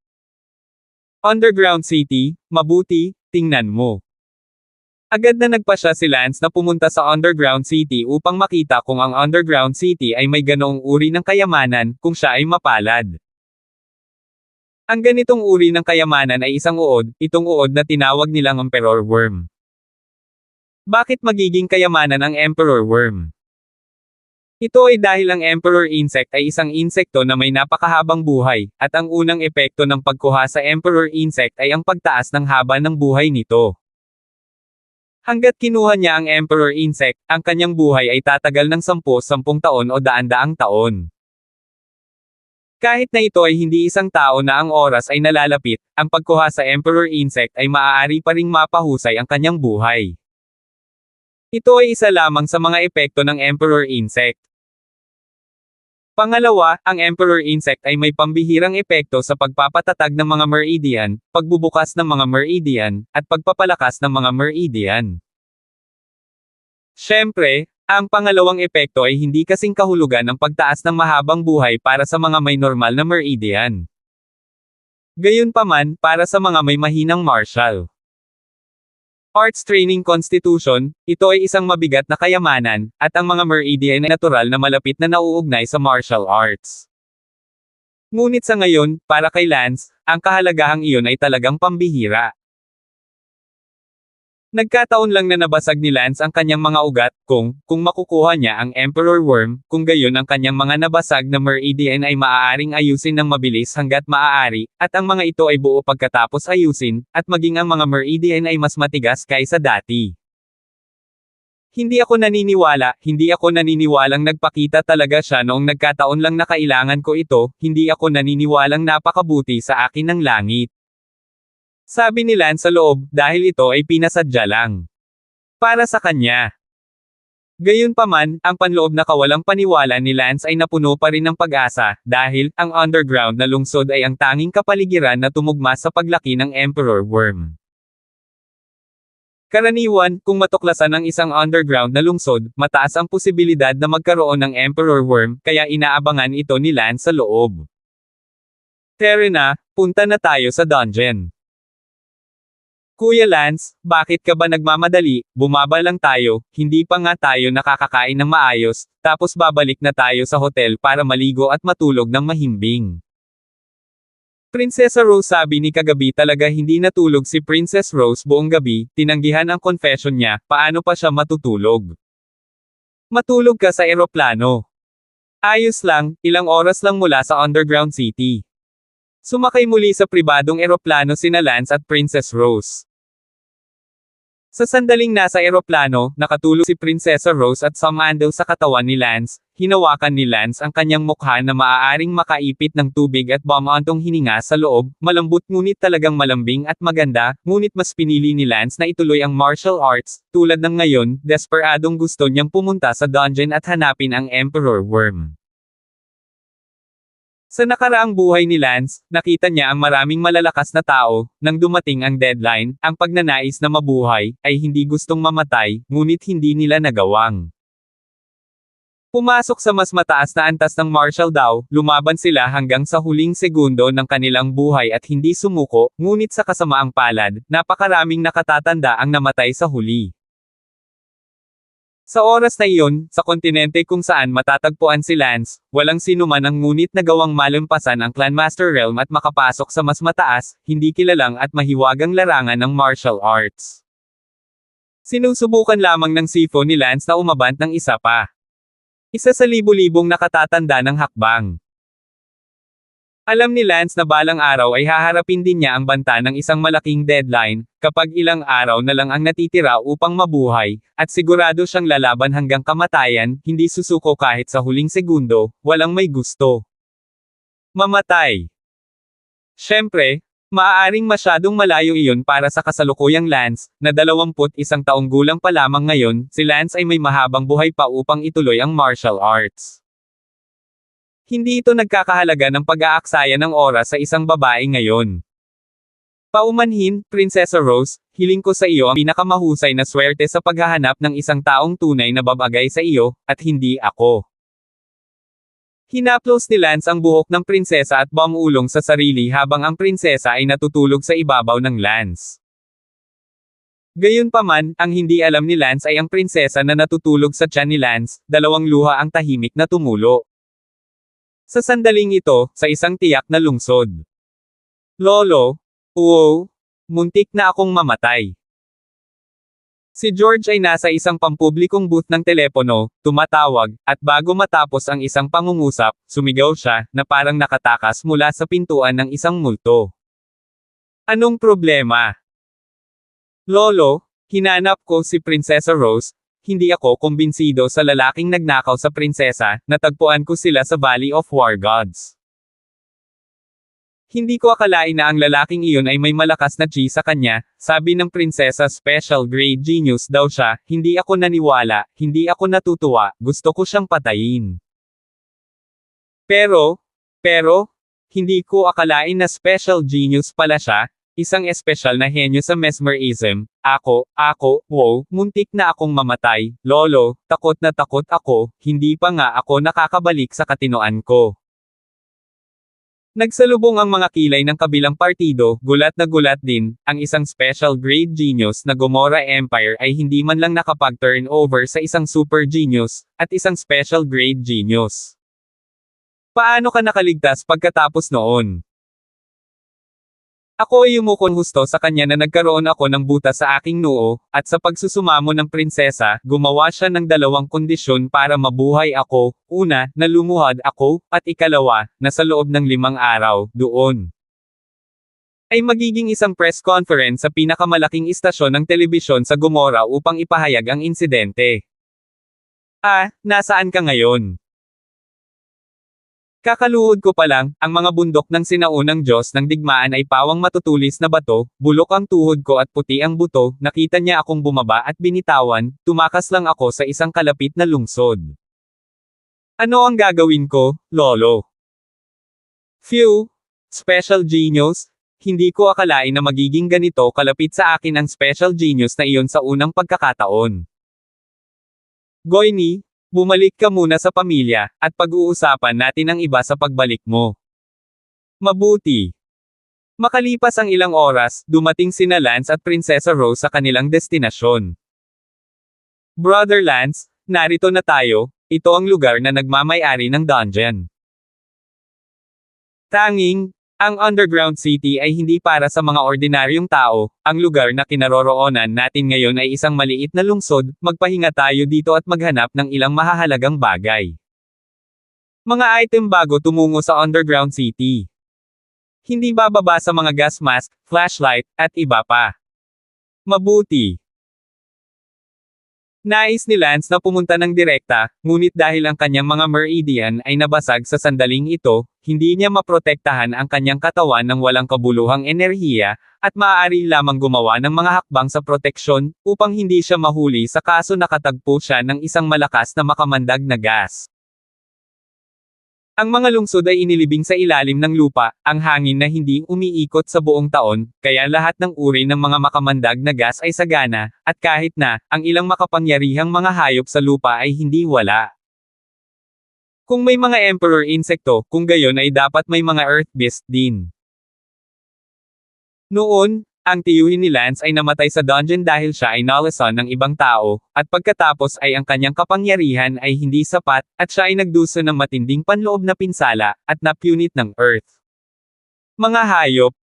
Underground City, mabuti, tingnan mo. Agad na nagpasya si Lance na pumunta sa Underground City upang makita kung ang Underground City ay may ganoong uri ng kayamanan, kung siya ay mapalad. Ang ganitong uri ng kayamanan ay isang uod, itong uod na tinawag nilang Emperor Worm. Bakit magiging kayamanan ang Emperor Worm? Ito ay dahil ang Emperor Insect ay isang insekto na may napakahabang buhay, at ang unang epekto ng pagkuha sa Emperor Insect ay ang pagtaas ng haba ng buhay nito. Hanggat kinuha niya ang Emperor Insect, ang kanyang buhay ay tatagal ng 10 taon o daan-daang taon. Kahit na ito ay hindi isang tao na ang oras ay nalalapit, ang pagkuha sa Emperor Insect ay maaari pa ring mapahusay ang kanyang buhay. Ito ay isa lamang sa mga epekto ng Emperor Insect. Pangalawa, ang Emperor Insect ay may pambihirang epekto sa pagpapatatag ng mga meridian, pagbubukas ng mga meridian, at pagpapalakas ng mga meridian. Siyempre, ang pangalawang epekto ay hindi kasing kahulugan ng pagtaas ng mahabang buhay para sa mga may normal na meridian. Gayunpaman, para sa mga may mahinang martial Arts Training Constitution, ito ay isang mabigat na kayamanan, at ang mga meridian ay natural na malapit na nauugnay sa martial arts. Ngunit sa ngayon, para kay Lance, ang kahalagahang iyon ay talagang pambihira. Nagkataon lang na nabasag ni Lance ang kanyang mga ugat, kung makukuha niya ang Emperor Worm, kung gayon ang kanyang mga nabasag na meridian ay maaaring ayusin ng mabilis hanggat maaari, at ang mga ito ay buo pagkatapos ayusin, at maging ang mga meridian ay mas matigas kaysa dati. Hindi ako naniniwalang nagpakita talaga siya noong nagkataon lang na kailangan ko ito, hindi ako naniniwalang napakabuti sa akin ng langit. Sabi ni Lance sa loob, dahil ito ay pinasadya lang. Para sa kanya. Gayunpaman, ang panloob na kawalang paniwala ni Lance ay napuno pa rin ng pag-asa, dahil, ang underground na lungsod ay ang tanging kapaligiran na tumugma sa paglaki ng Emperor Worm. Karaniwan, kung matuklasan ang isang underground na lungsod, mataas ang posibilidad na magkaroon ng Emperor Worm, kaya inaabangan ito ni Lance sa loob. Tara na, punta na tayo sa dungeon. Kuya Lance, bakit ka ba nagmamadali? Bumaba lang tayo, hindi pa nga tayo nakakakain ng maayos, tapos babalik na tayo sa hotel para maligo at matulog ng mahimbing. Prinsesa Rose, sabi ni kagabi talaga hindi natulog si Princess Rose buong gabi, tinanggihan ang confession niya, paano pa siya matutulog? Matulog ka sa eroplano. Ayos lang, ilang oras lang mula sa underground city. Sumakay muli sa pribadong eroplano sina Lance at Princess Rose. Sa sandaling nasa eroplano, nakatulog si Prinsesa Rose at sumando sa katawan ni Lance, hinawakan ni Lance ang kanyang mukha na maaaring makaipit ng tubig at bumantong hininga sa loob, malambot ngunit talagang malambing at maganda, ngunit mas pinili ni Lance na ituloy ang martial arts, tulad ng ngayon, desperadong gusto niyang pumunta sa dungeon at hanapin ang Emperor Worm. Sa nakaraang buhay ni Lance, nakita niya ang maraming malalakas na tao, nang dumating ang deadline, ang pagnanais na mabuhay, ay hindi gustong mamatay, ngunit hindi nila nagawang. Pumasok sa mas mataas na antas ng martial daw, lumaban sila hanggang sa huling segundo ng kanilang buhay at hindi sumuko, ngunit sa kasamaang palad, napakaraming nakatatanda ang namatay sa huli. Sa oras na iyon, sa kontinente kung saan matatagpuan si Lance, walang sinuman ang ngunit nagawang malampasan ang Clanmaster Realm at makapasok sa mas mataas, hindi kilalang at mahiwagang larangan ng martial arts. Sinusubukan lamang ng sifo ni Lance na umabant ng isa pa. Isa sa libu-libong nakatatanda ng hakbang. Alam ni Lance na balang araw ay haharapin din niya ang banta ng isang malaking deadline, kapag ilang araw na lang ang natitira upang mabuhay, at sigurado siyang lalaban hanggang kamatayan, hindi susuko kahit sa huling segundo, walang may gusto. Mamatay. Siyempre, maaaring masyadong malayo iyon para sa kasalukuyang Lance, na 21 taong gulang pa lamang ngayon, si Lance ay may mahabang buhay pa upang ituloy ang martial arts. Hindi ito nagkakahalaga ng pag-aaksaya ng oras sa isang babae ngayon. Paumanhin, Prinsesa Rose, hiling ko sa iyo ang pinakamahusay na swerte sa paghahanap ng isang taong tunay na babagay sa iyo, at hindi ako. Hinaplos ni Lance ang buhok ng prinsesa at bumulong sa sarili habang ang prinsesa ay natutulog sa ibabaw ng Lance. Gayunpaman, ang hindi alam ni Lance ay ang prinsesa na natutulog sa tiyan ni Lance, dalawang luha ang tahimik na tumulo. Sa sandaling ito, sa isang tiyak na lungsod. Lolo, muntik na akong mamatay. Si George ay nasa isang pampublikong booth ng telepono, tumatawag, at bago matapos ang isang pangungusap, sumigaw siya, na parang nakatakas mula sa pintuan ng isang multo. Anong problema? Lolo, hinanap ko si Prinsesa Rose. Hindi ako kumbinsido sa lalaking nagnakaw sa prinsesa, natagpuan ko sila sa Valley of War Gods. Hindi ko akalain na ang lalaking iyon ay may malakas na chi sa kanya, sabi ng prinsesa, special grade genius daw siya, hindi ako naniwala, hindi ako natutuwa, gusto ko siyang patayin. Pero, hindi ko akalain na special genius pala siya, isang espesyal na henyo sa mesmerism. Muntik na akong mamatay, lolo, takot na takot ako, hindi pa nga ako nakakabalik sa katinoan ko. Nagsalubong ang mga kilay ng kabilang partido, gulat na gulat din, ang isang special grade genius na Gomorrah Empire ay hindi man lang nakapag-turn over sa isang super genius, at isang special grade genius. Paano ka nakaligtas pagkatapos noon? Ako ay yumukon husto sa kanya na nagkaroon ako ng butas sa aking noo, at sa pagsusumamo ng prinsesa, gumawa siya ng dalawang kondisyon para mabuhay ako, una, na lumuhad ako, at ikalawa, na sa loob ng 5 araw, doon ay magiging isang press conference sa pinakamalaking istasyon ng telebisyon sa Gomorrah upang ipahayag ang insidente. Nasaan ka ngayon? Kakaluhod ko pa lang, ang mga bundok ng sinaunang Diyos ng digmaan ay pawang matutulis na bato, bulok ang tuhod ko at puti ang buto, nakita niya akong bumaba at binitawan, tumakas lang ako sa isang kalapit na lungsod. Ano ang gagawin ko, Lolo? Phew! Special genius? Hindi ko akalain na magiging ganito kalapit sa akin ang special genius na iyon sa unang pagkakataon. Goyni, bumalik ka muna sa pamilya, at pag-uusapan natin ang iba sa pagbalik mo. Mabuti. Makalipas ang ilang oras, dumating sina Lance at Prinsesa Rose sa kanilang destinasyon. Brother Lance, narito na tayo, ito ang lugar na nagmamay-ari ng dungeon. Tanging, ang underground city ay hindi para sa mga ordinaryong tao, ang lugar na kinaroroonan natin ngayon ay isang maliit na lungsod, magpahinga tayo dito at maghanap ng ilang mahahalagang bagay. Mga item bago tumungo sa underground city. Hindi bababa sa mga gas mask, flashlight, at iba pa. Mabuti. Nais ni Lance na pumunta ng direkta, ngunit dahil ang kanyang mga meridian ay nabasag sa sandaling ito, hindi niya maprotektahan ang kanyang katawan ng walang kabuluhang enerhiya, at maaari lamang gumawa ng mga hakbang sa proteksyon, upang hindi siya mahuli sa kaso nakatagpo siya ng isang malakas na makamandag na gas. Ang mga lungsod ay inilibing sa ilalim ng lupa, ang hangin na hindi umiikot sa buong taon, kaya lahat ng uri ng mga makamandag na gas ay sagana, at kahit na, ang ilang makapangyarihang mga hayop sa lupa ay hindi wala. Kung may mga emperor insekto, kung gayon ay dapat may mga earth beast din. Noon, ang tiyuhin ni Lance ay namatay sa dungeon dahil siya ay nalason ng ibang tao, at pagkatapos ay ang kanyang kapangyarihan ay hindi sapat, at siya ay nagduso ng matinding panloob na pinsala, at napunit ng earth. Mga hayop.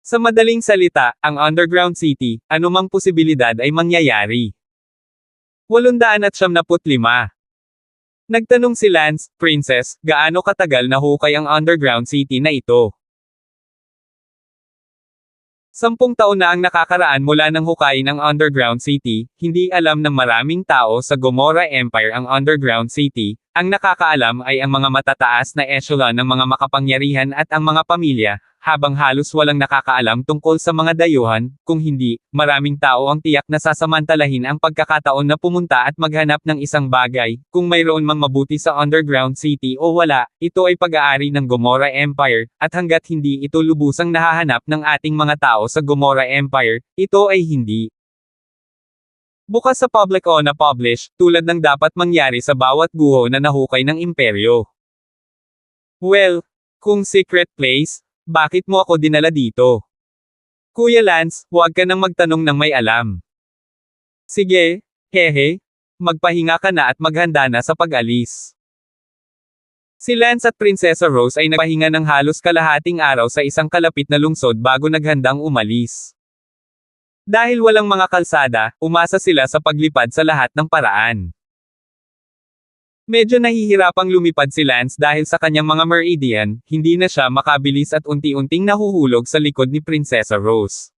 Sa madaling salita, ang underground city, anumang posibilidad ay mangyayari. 875. Nagtanong si Lance, Princess, gaano katagal na hukay ang underground city na ito? 10 taon na ang nakakaraan mula nang hukayin ang underground city, hindi alam ng maraming tao sa Gomorrah Empire ang underground city, ang nakakaalam ay ang mga matataas na echelon ng mga makapangyarihan at ang mga pamilya, habang halos walang nakakaalam tungkol sa mga dayuhan, kung hindi, maraming tao ang tiyak na sasamantalahin ang pagkakataon na pumunta at maghanap ng isang bagay, kung mayroon mang mabuti sa underground city o wala, ito ay pag-aari ng Gomorrah Empire, at hanggat hindi ito lubusang nahahanap ng ating mga tao sa Gomorrah Empire, ito ay hindi. Bukas sa public o na-publish, tulad ng dapat mangyari sa bawat guho na nahukay ng imperyo. Well, kung secret place, bakit mo ako dinala dito? Kuya Lance, huwag ka nang magtanong ng may alam. Sige, hehe, magpahinga ka na at maghanda na sa pag-alis. Si Lance at Prinsesa Rose ay nagpahinga ng halos kalahating araw sa isang kalapit na lungsod bago naghandang umalis. Dahil walang mga kalsada, umasa sila sa paglipad sa lahat ng paraan. Medyo nahihirapang lumipad si Lance dahil sa kanyang mga meridian, hindi na siya makabilis at unti-unting nahuhulog sa likod ni Prinsesa Rose.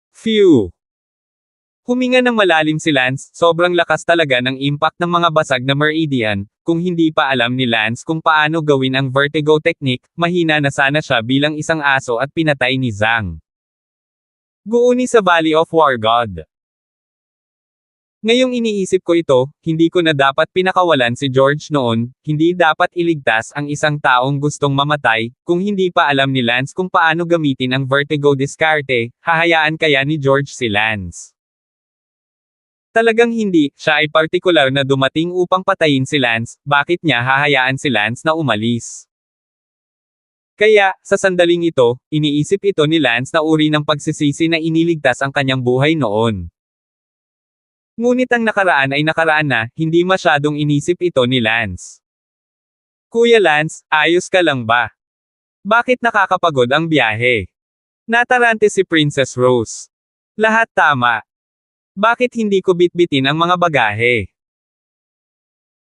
Phew! Huminga ng malalim si Lance, sobrang lakas talaga ng impact ng mga basag na meridian, kung hindi pa alam ni Lance kung paano gawin ang vertigo technique, mahina na sana siya bilang isang aso at pinatay ni Zhang Guuni sa Valley of War God. Ngayong iniisip ko ito, hindi ko na dapat pinakawalan si George noon, hindi dapat iligtas ang isang taong gustong mamatay, kung hindi pa alam ni Lance kung paano gamitin ang vertigo diskarte, hahayaan kaya ni George si Lance. Talagang hindi, siya ay partikular na dumating upang patayin si Lance, bakit niya hahayaan si Lance na umalis? Kaya, sa sandaling ito, iniisip ito ni Lance na uri ng pagsisisi na iniligtas ang kanyang buhay noon. Ngunit ang nakaraan ay nakaraan na, hindi masyadong inisip ito ni Lance. Kuya Lance, ayos ka lang ba? Bakit nakakapagod ang biyahe? Natarante si Princess Rose. Lahat tama. Bakit hindi ko bitbitin ang mga bagahe?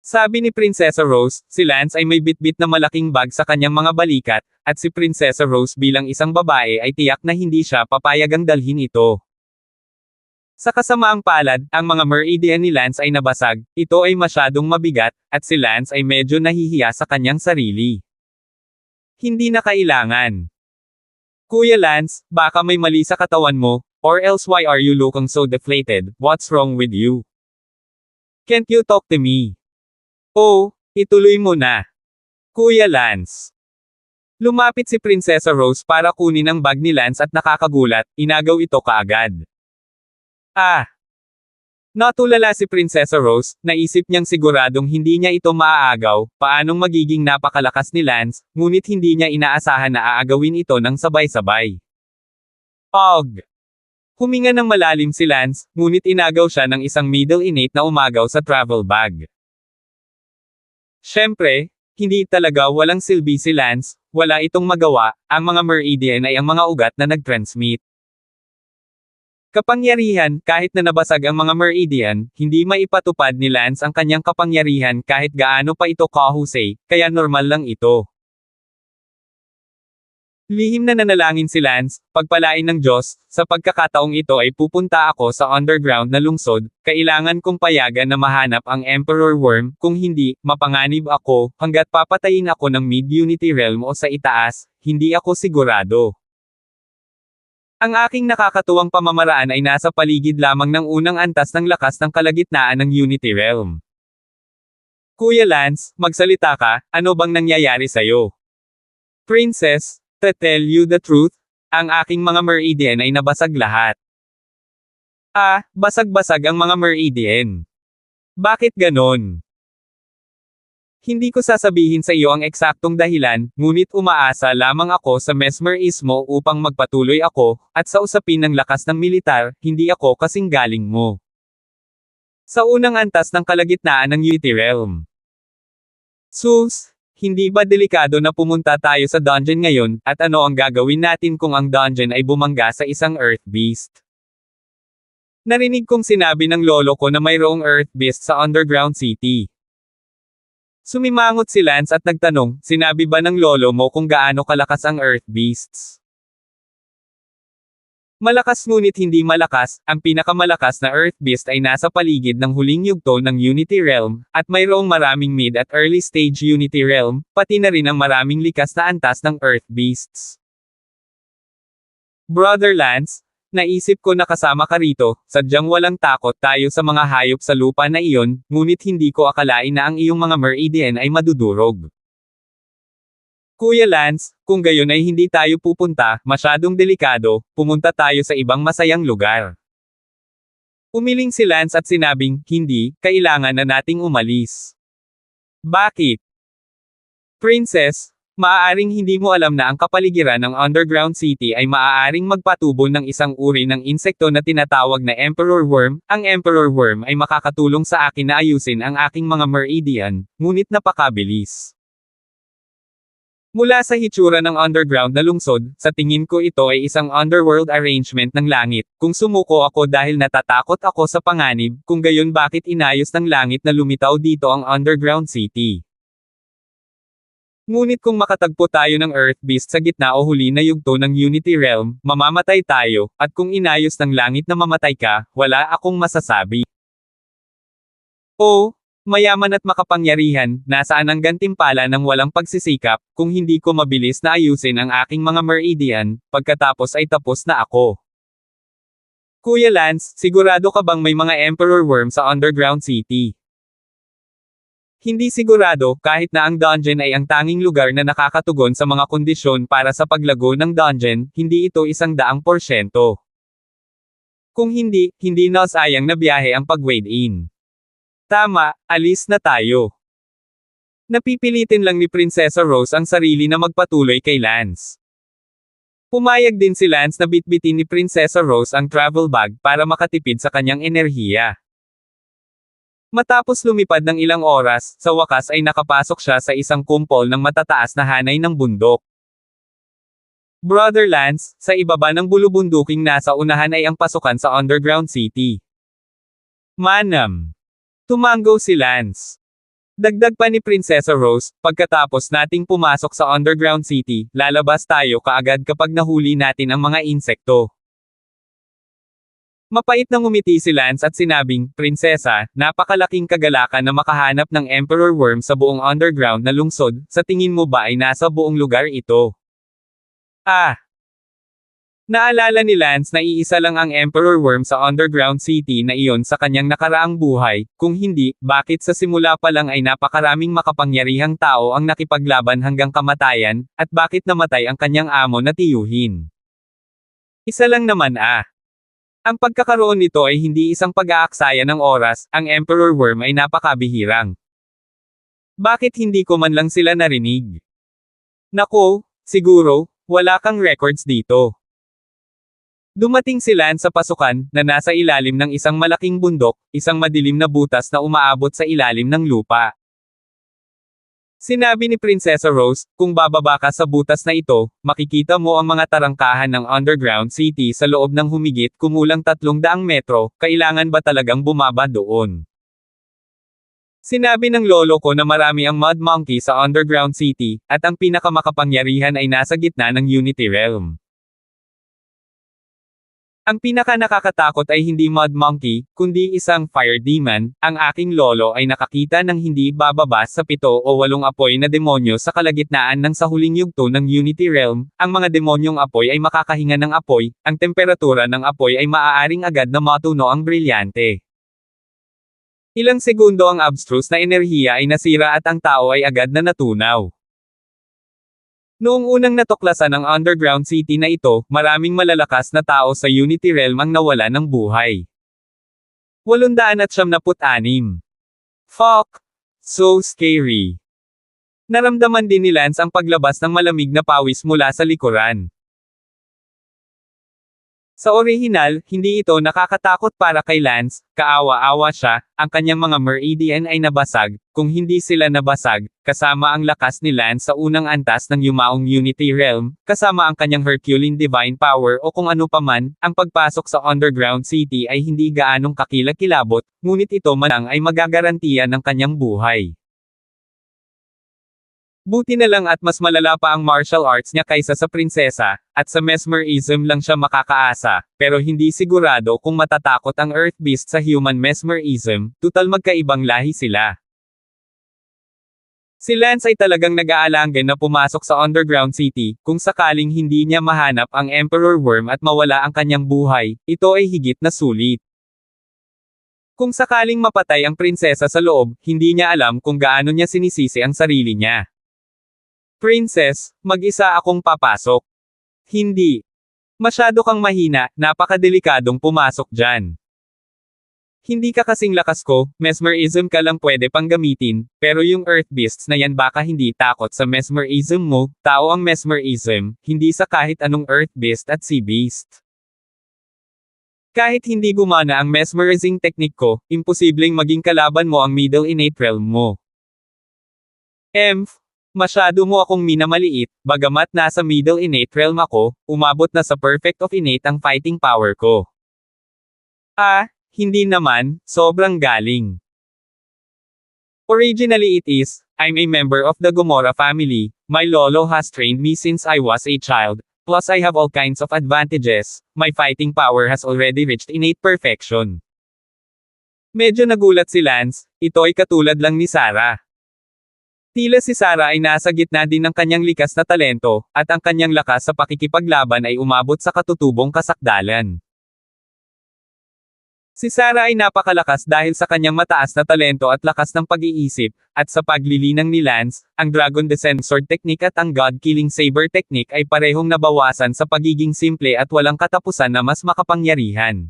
Sabi ni Prinsesa Rose, si Lance ay may bitbit na malaking bag sa kanyang mga balikat, at si Prinsesa Rose bilang isang babae ay tiyak na hindi siya papayagang dalhin ito. Sa kasamaang palad, ang mga meridian ni Lance ay nabasag, ito ay masyadong mabigat, at si Lance ay medyo nahihiya sa kanyang sarili. Hindi na kailangan. Kuya Lance, baka may mali sa katawan mo, or else why are you looking so deflated? What's wrong with you? Can't you talk to me? Oh, ituloy mo na. Kuya Lance. Lumapit si Prinsesa Rose para kunin ang bag ni Lance at nakakagulat, inagaw ito kaagad. Ah! Natulala si Prinsesa Rose, naisip niyang siguradong hindi niya ito maaagaw, paanong magiging napakalakas ni Lance, ngunit hindi niya inaasahan na aagawin ito ng sabay-sabay. Og! Huminga ng malalim si Lance, ngunit inagaw siya ng isang middle innate na umagaw sa travel bag. Siyempre, hindi talaga walang silbi si Lance, wala itong magawa, ang mga meridian ay ang mga ugat na nag-transmit. Kapangyarihan, kahit na nabasag ang mga meridian, hindi maipatupad ni Lance ang kanyang kapangyarihan kahit gaano pa ito kahusay, kaya normal lang ito. Lihim na nanalangin si Lance, pagpalain ng Diyos, sa pagkakataong ito ay pupunta ako sa underground na lungsod, kailangan kong payagan na mahanap ang Emperor Worm, kung hindi, mapanganib ako, hanggat papatayin ako ng Mid-Unity Realm o sa itaas, hindi ako sigurado. Ang aking nakakatuwang pamamaraan ay nasa paligid lamang ng unang antas ng lakas ng kalagitnaan ng Unity Realm. Kuya Lance, magsalita ka, ano bang nangyayari sa'yo? Princess, to tell you the truth, ang aking mga meridian ay nabasag lahat. Ah, basag-basag ang mga meridian. Bakit ganon? Hindi ko sasabihin sa iyo ang eksaktong dahilan, ngunit umaasa lamang ako sa mesmerismo upang magpatuloy ako, at sa usapin ng lakas ng militar, hindi ako kasing galing mo. Sa unang antas ng kalagitnaan ng Unity Realm. Sus, hindi ba delikado na pumunta tayo sa dungeon ngayon, at ano ang gagawin natin kung ang dungeon ay bumangga sa isang Earth Beast? Narinig kong sinabi ng lolo ko na mayroong Earth Beast sa Underground City. Sumimangot si Lance at nagtanong, sinabi ba ng lolo mo kung gaano kalakas ang Earth Beasts? Malakas ngunit hindi malakas, ang pinakamalakas na Earth Beast ay nasa paligid ng huling yugto ng Unity Realm, at mayroong maraming mid at early stage Unity Realm, pati na rin ang maraming likas na antas ng Earth Beasts. Brother Lance, naisip ko na kasama ka rito, sadyang walang takot tayo sa mga hayop sa lupa na iyon, ngunit hindi ko akalain na ang iyong mga meridian ay madudurog. Kuya Lance, kung gayon ay hindi tayo pupunta, masyadong delikado, pumunta tayo sa ibang masayang lugar. Umiling si Lance at sinabing, hindi, kailangan na nating umalis. Bakit? Princess, maaaring hindi mo alam na ang kapaligiran ng Underground City ay maaaring magpatubo ng isang uri ng insekto na tinatawag na Emperor Worm. Ang Emperor Worm ay makakatulong sa akin na ayusin ang aking mga meridian, ngunit napakabilis. Mula sa hitsura ng underground na lungsod, sa tingin ko ito ay isang underworld arrangement ng langit. Kung sumuko ako dahil natatakot ako sa panganib, kung gayon bakit inayos ng langit na lumitaw dito ang Underground City? Ngunit kung makatagpo tayo ng Earth Beast sa gitna o huli na yugto ng Unity Realm, mamamatay tayo, at kung inayos ng langit na mamatay ka, wala akong masasabi. Oh, mayaman at makapangyarihan, nasaan ang gantimpala ng walang pagsisikap, kung hindi ko mabilis na ayusin ang aking mga meridian, pagkatapos ay tapos na ako. Kuya Lance, sigurado ka bang may mga Emperor Worm sa Underground City? Hindi sigurado, kahit na ang dungeon ay ang tanging lugar na nakakatugon sa mga kondisyon para sa paglago ng dungeon, hindi ito 100%. Kung hindi, hindi na sayang na biyahe ang pag-wade in. Tama, alis na tayo. Napipilitin lang ni Prinsesa Rose ang sarili na magpatuloy kay Lance. Pumayag din si Lance na bitbitin ni Prinsesa Rose ang travel bag para makatipid sa kanyang enerhiya. Matapos lumipad ng ilang oras, sa wakas ay nakapasok siya sa isang kumpol ng matataas na hanay ng bundok. Brother Lance, sa ibaba ng bulubunduking nasa unahan ay ang pasukan sa Underground City. Manam. Tumango si Lance. Dagdag pa ni Prinsesa Rose, pagkatapos nating pumasok sa Underground City, lalabas tayo kaagad kapag nahuli natin ang mga insekto. Mapait na ngumiti si Lance at sinabing, Prinsesa, napakalaking kagalakan na makahanap ng Emperor Worm sa buong underground na lungsod, sa tingin mo ba ay nasa buong lugar ito? Ah! Naalala ni Lance na iisa lang ang Emperor Worm sa underground city na iyon sa kanyang nakaraang buhay, kung hindi, bakit sa simula pa lang ay napakaraming makapangyarihang tao ang nakipaglaban hanggang kamatayan, at bakit namatay ang kanyang amo na tiyuhin? Isa lang naman ah. Ang pagkakaroon nito ay hindi isang pag-aaksaya ng oras, ang Emperor Worm ay napakabihirang. Bakit hindi ko man lang sila narinig? Nako, siguro, wala kang records dito. Dumating si Lance sa pasukan, na nasa ilalim ng isang malaking bundok, isang madilim na butas na umaabot sa ilalim ng lupa. Sinabi ni Prinsesa Rose, kung bababa ka sa butas na ito, makikita mo ang mga tarangkahan ng underground city sa loob ng humigit kumulang 300 metro, kailangan ba talagang bumaba doon? Sinabi ng lolo ko na marami ang Mud Monkey sa underground city, at ang pinakamakapangyarihan ay nasa gitna ng Unity Realm. Ang pinaka nakakatakot ay hindi Mud Monkey, kundi isang Fire Demon. Ang aking lolo ay nakakita ng hindi bababa sa 7 o 8 apoy na demonyo sa kalagitnaan ng sa huling yugto ng Unity Realm. Ang mga demonyong apoy ay makakahinga ng apoy, ang temperatura ng apoy ay maaaring agad na matuno ang brilyante. Ilang segundo ang abstruse na enerhiya ay nasira at ang tao ay agad na natunaw. Noong unang natuklasan ng underground city na ito, maraming malalakas na tao sa Unity Realm ang nawala ng buhay. 876. Fuck! So scary. Naramdaman din ni Lance ang paglabas ng malamig na pawis mula sa likuran. Sa orihinal, hindi ito nakakatakot para kay Lance, kaawa-awa siya, ang kanyang mga meridian ay nabasag, kung hindi sila nabasag, kasama ang lakas ni Lance sa unang antas ng yumaong Unity Realm, kasama ang kanyang Herculean Divine Power o kung ano paman, ang pagpasok sa underground city ay hindi gaanong kakilakilabot, ngunit ito manang ay magagarantiya ng kanyang buhay. Buti na lang at mas malala pa ang martial arts niya kaysa sa prinsesa, at sa mesmerism lang siya makakaasa, pero hindi sigurado kung matatakot ang Earth Beast sa human mesmerism, tutal magkaibang lahi sila. Si Lance ay talagang nag-aalangan na pumasok sa underground city, kung sakaling hindi niya mahanap ang Emperor Worm at mawala ang kanyang buhay, ito ay higit na sulit. Kung sakaling mapatay ang prinsesa sa loob, hindi niya alam kung gaano niya sinisisi ang sarili niya. Princess, mag-isa akong papasok. Hindi. Masyado kang mahina, napakadelikadong pumasok dyan. Hindi ka kasing lakas ko, mesmerism ka lang pwede pang gamitin, pero yung Earth Beasts na yan baka hindi takot sa mesmerism mo, tao ang mesmerism, hindi sa kahit anong Earth Beast at Sea Beast. Kahit hindi gumana ang mesmerizing technique ko, imposibleng maging kalaban mo ang Middle Innate Realm mo. Masyado mo akong minamaliit, bagamat nasa Middle Innate Realm ako, umabot na sa Perfect of Innate ang fighting power ko. Hindi naman, sobrang galing. Originally it is, I'm a member of the Gomorrah family, my lolo has trained me since I was a child, plus I have all kinds of advantages, my fighting power has already reached innate perfection. Medyo nagulat si Lance, ito ay katulad lang ni Sarah. Tila si Sarah ay nasa gitna din ng kanyang likas na talento, at ang kanyang lakas sa pakikipaglaban ay umabot sa katutubong kasakdalan. Si Sarah ay napakalakas dahil sa kanyang mataas na talento at lakas ng pag-iisip, at sa paglilinang ni Lance, ang Dragon Descent Sword Technique at ang God-Killing Saber Technique ay parehong nabawasan sa pagiging simple at walang katapusan na mas makapangyarihan.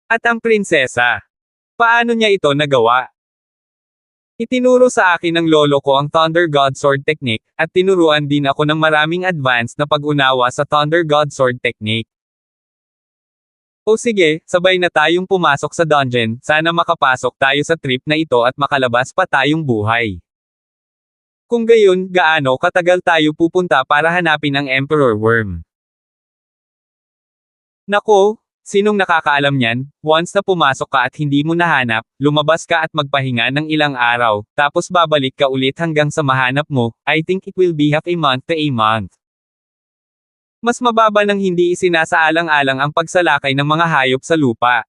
At ang prinsesa. Paano niya ito nagawa? Itinuro sa akin ng lolo ko ang Thunder God Sword Technique, at tinuruan din ako ng maraming advanced na pag-unawa sa Thunder God Sword Technique. O sige, sabay na tayong pumasok sa dungeon, sana makapasok tayo sa trip na ito at makalabas pa tayong buhay. Kung gayon, gaano katagal tayo pupunta para hanapin ang Emperor Worm? Nako! Sinong nakakaalam niyan, once na pumasok ka at hindi mo nahanap, lumabas ka at magpahinga ng ilang araw, tapos babalik ka ulit hanggang sa mahanap mo, I think it will be half a month to a month. Mas mababa nang hindi isinasaalang-alang ang pagsalakay ng mga hayop sa lupa.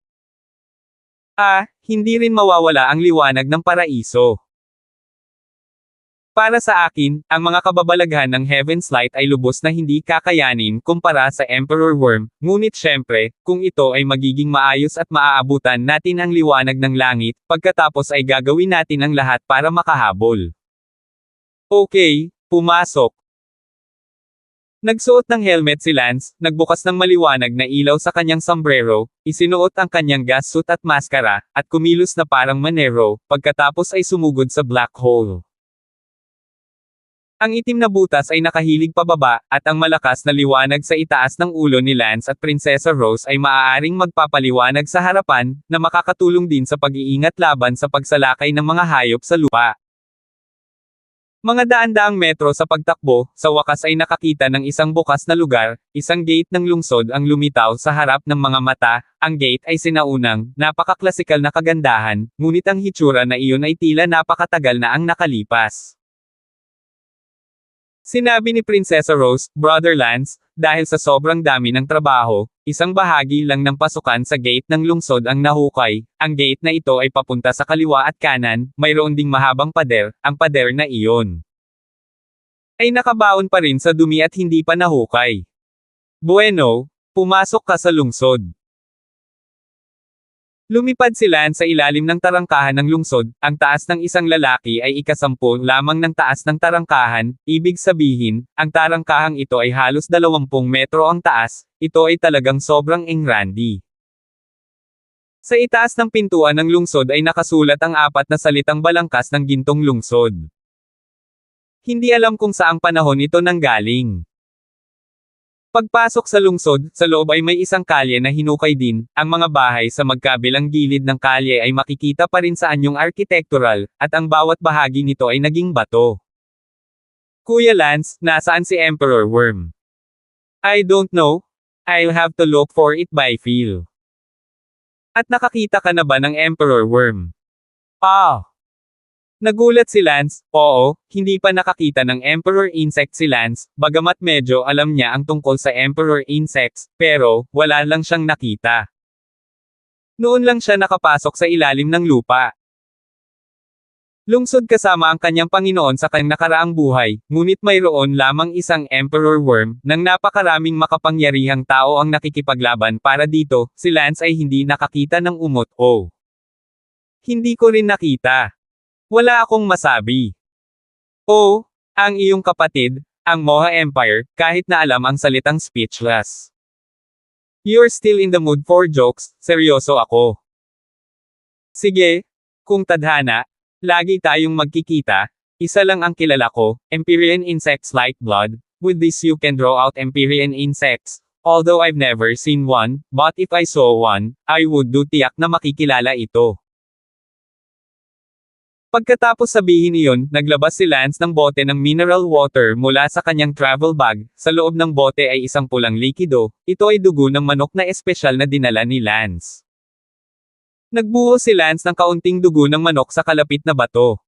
Hindi rin mawawala ang liwanag ng paraiso. Para sa akin, ang mga kababalaghan ng Heaven's Light ay lubos na hindi kakayanin kumpara sa Emperor Worm, ngunit syempre, kung ito ay magiging maayos at maaabutan natin ang liwanag ng langit, pagkatapos ay gagawin natin ang lahat para makahabol. Okay, pumasok. Nagsuot ng helmet si Lance, nagbukas ng maliwanag na ilaw sa kanyang sombrero, isinuot ang kanyang gas suit at maskara, at kumilos na parang Manero, pagkatapos ay sumugod sa black hole. Ang itim na butas ay nakahilig pababa, at ang malakas na liwanag sa itaas ng ulo ni Lance at Prinsesa Rose ay maaaring magpapaliwanag sa harapan, na makakatulong din sa pag-iingat laban sa pagsalakay ng mga hayop sa lupa. Mga daan-daang metro sa pagtakbo, sa wakas ay nakakita ng isang bukas na lugar, isang gate ng lungsod ang lumitaw sa harap ng mga mata, ang gate ay sinaunang, napakaklasikal na kagandahan, ngunit ang hitsura na iyon ay tila napakatagal na ang nakalipas. Sinabi ni Prinsesa Rose, Brother Lance, dahil sa sobrang dami ng trabaho, isang bahagi lang ng pasukan sa gate ng lungsod ang nahukay, ang gate na ito ay papunta sa kaliwa at kanan, mayroon ding mahabang pader, ang pader na iyon ay nakabaon pa rin sa dumi at hindi pa nahukay. Bueno, pumasok ka sa lungsod. Lumipad si Lance sa ilalim ng tarangkahan ng lungsod, ang taas ng isang lalaki ay ika-10 lamang ng taas ng tarangkahan, ibig sabihin, ang tarangkahang ito ay halos 20 metro ang taas, ito ay talagang sobrang engrandi. Sa itaas ng pintuan ng lungsod ay nakasulat ang 4 na salitang balangkas ng gintong lungsod. Hindi alam kung saang panahon ito nanggaling. Pagpasok sa lungsod, sa loob ay may isang kalye na hinukay din, ang mga bahay sa magkabilang gilid ng kalye ay makikita pa rin sa anyong architectural, at ang bawat bahagi nito ay naging bato. Kuya Lance, nasaan si Emperor Worm? I don't know. I'll have to look for it by feel. At nakakita ka na ba ng Emperor Worm? Nagulat si Lance, oo, hindi pa nakakita ng Emperor Insect si Lance, bagamat medyo alam niya ang tungkol sa Emperor Insects, pero, wala lang siyang nakita. Noon lang siya nakapasok sa ilalim ng lupa. Lungsod kasama ang kanyang Panginoon sa kanyang nakaraang buhay, ngunit mayroon lamang isang Emperor Worm, nang napakaraming makapangyarihang tao ang nakikipaglaban para dito, si Lance ay hindi nakakita ng umot o. Hindi ko rin nakita. Wala akong masabi. Ang iyong kapatid, ang Moha Empire, kahit na alam ang salitang speechless. You're still in the mood for jokes, seryoso ako. Sige, kung tadhana, lagi tayong magkikita, isa lang ang kilala ko, Empyrean insects like blood, with this you can draw out Empyrean insects, although I've never seen one, but if I saw one, I would do tiyak na makikilala ito. Pagkatapos sabihin iyon, naglabas si Lance ng bote ng mineral water mula sa kanyang travel bag, sa loob ng bote ay isang pulang likido, ito ay dugo ng manok na espesyal na dinala ni Lance. Nagbuhos si Lance ng kaunting dugo ng manok sa kalapit na bato.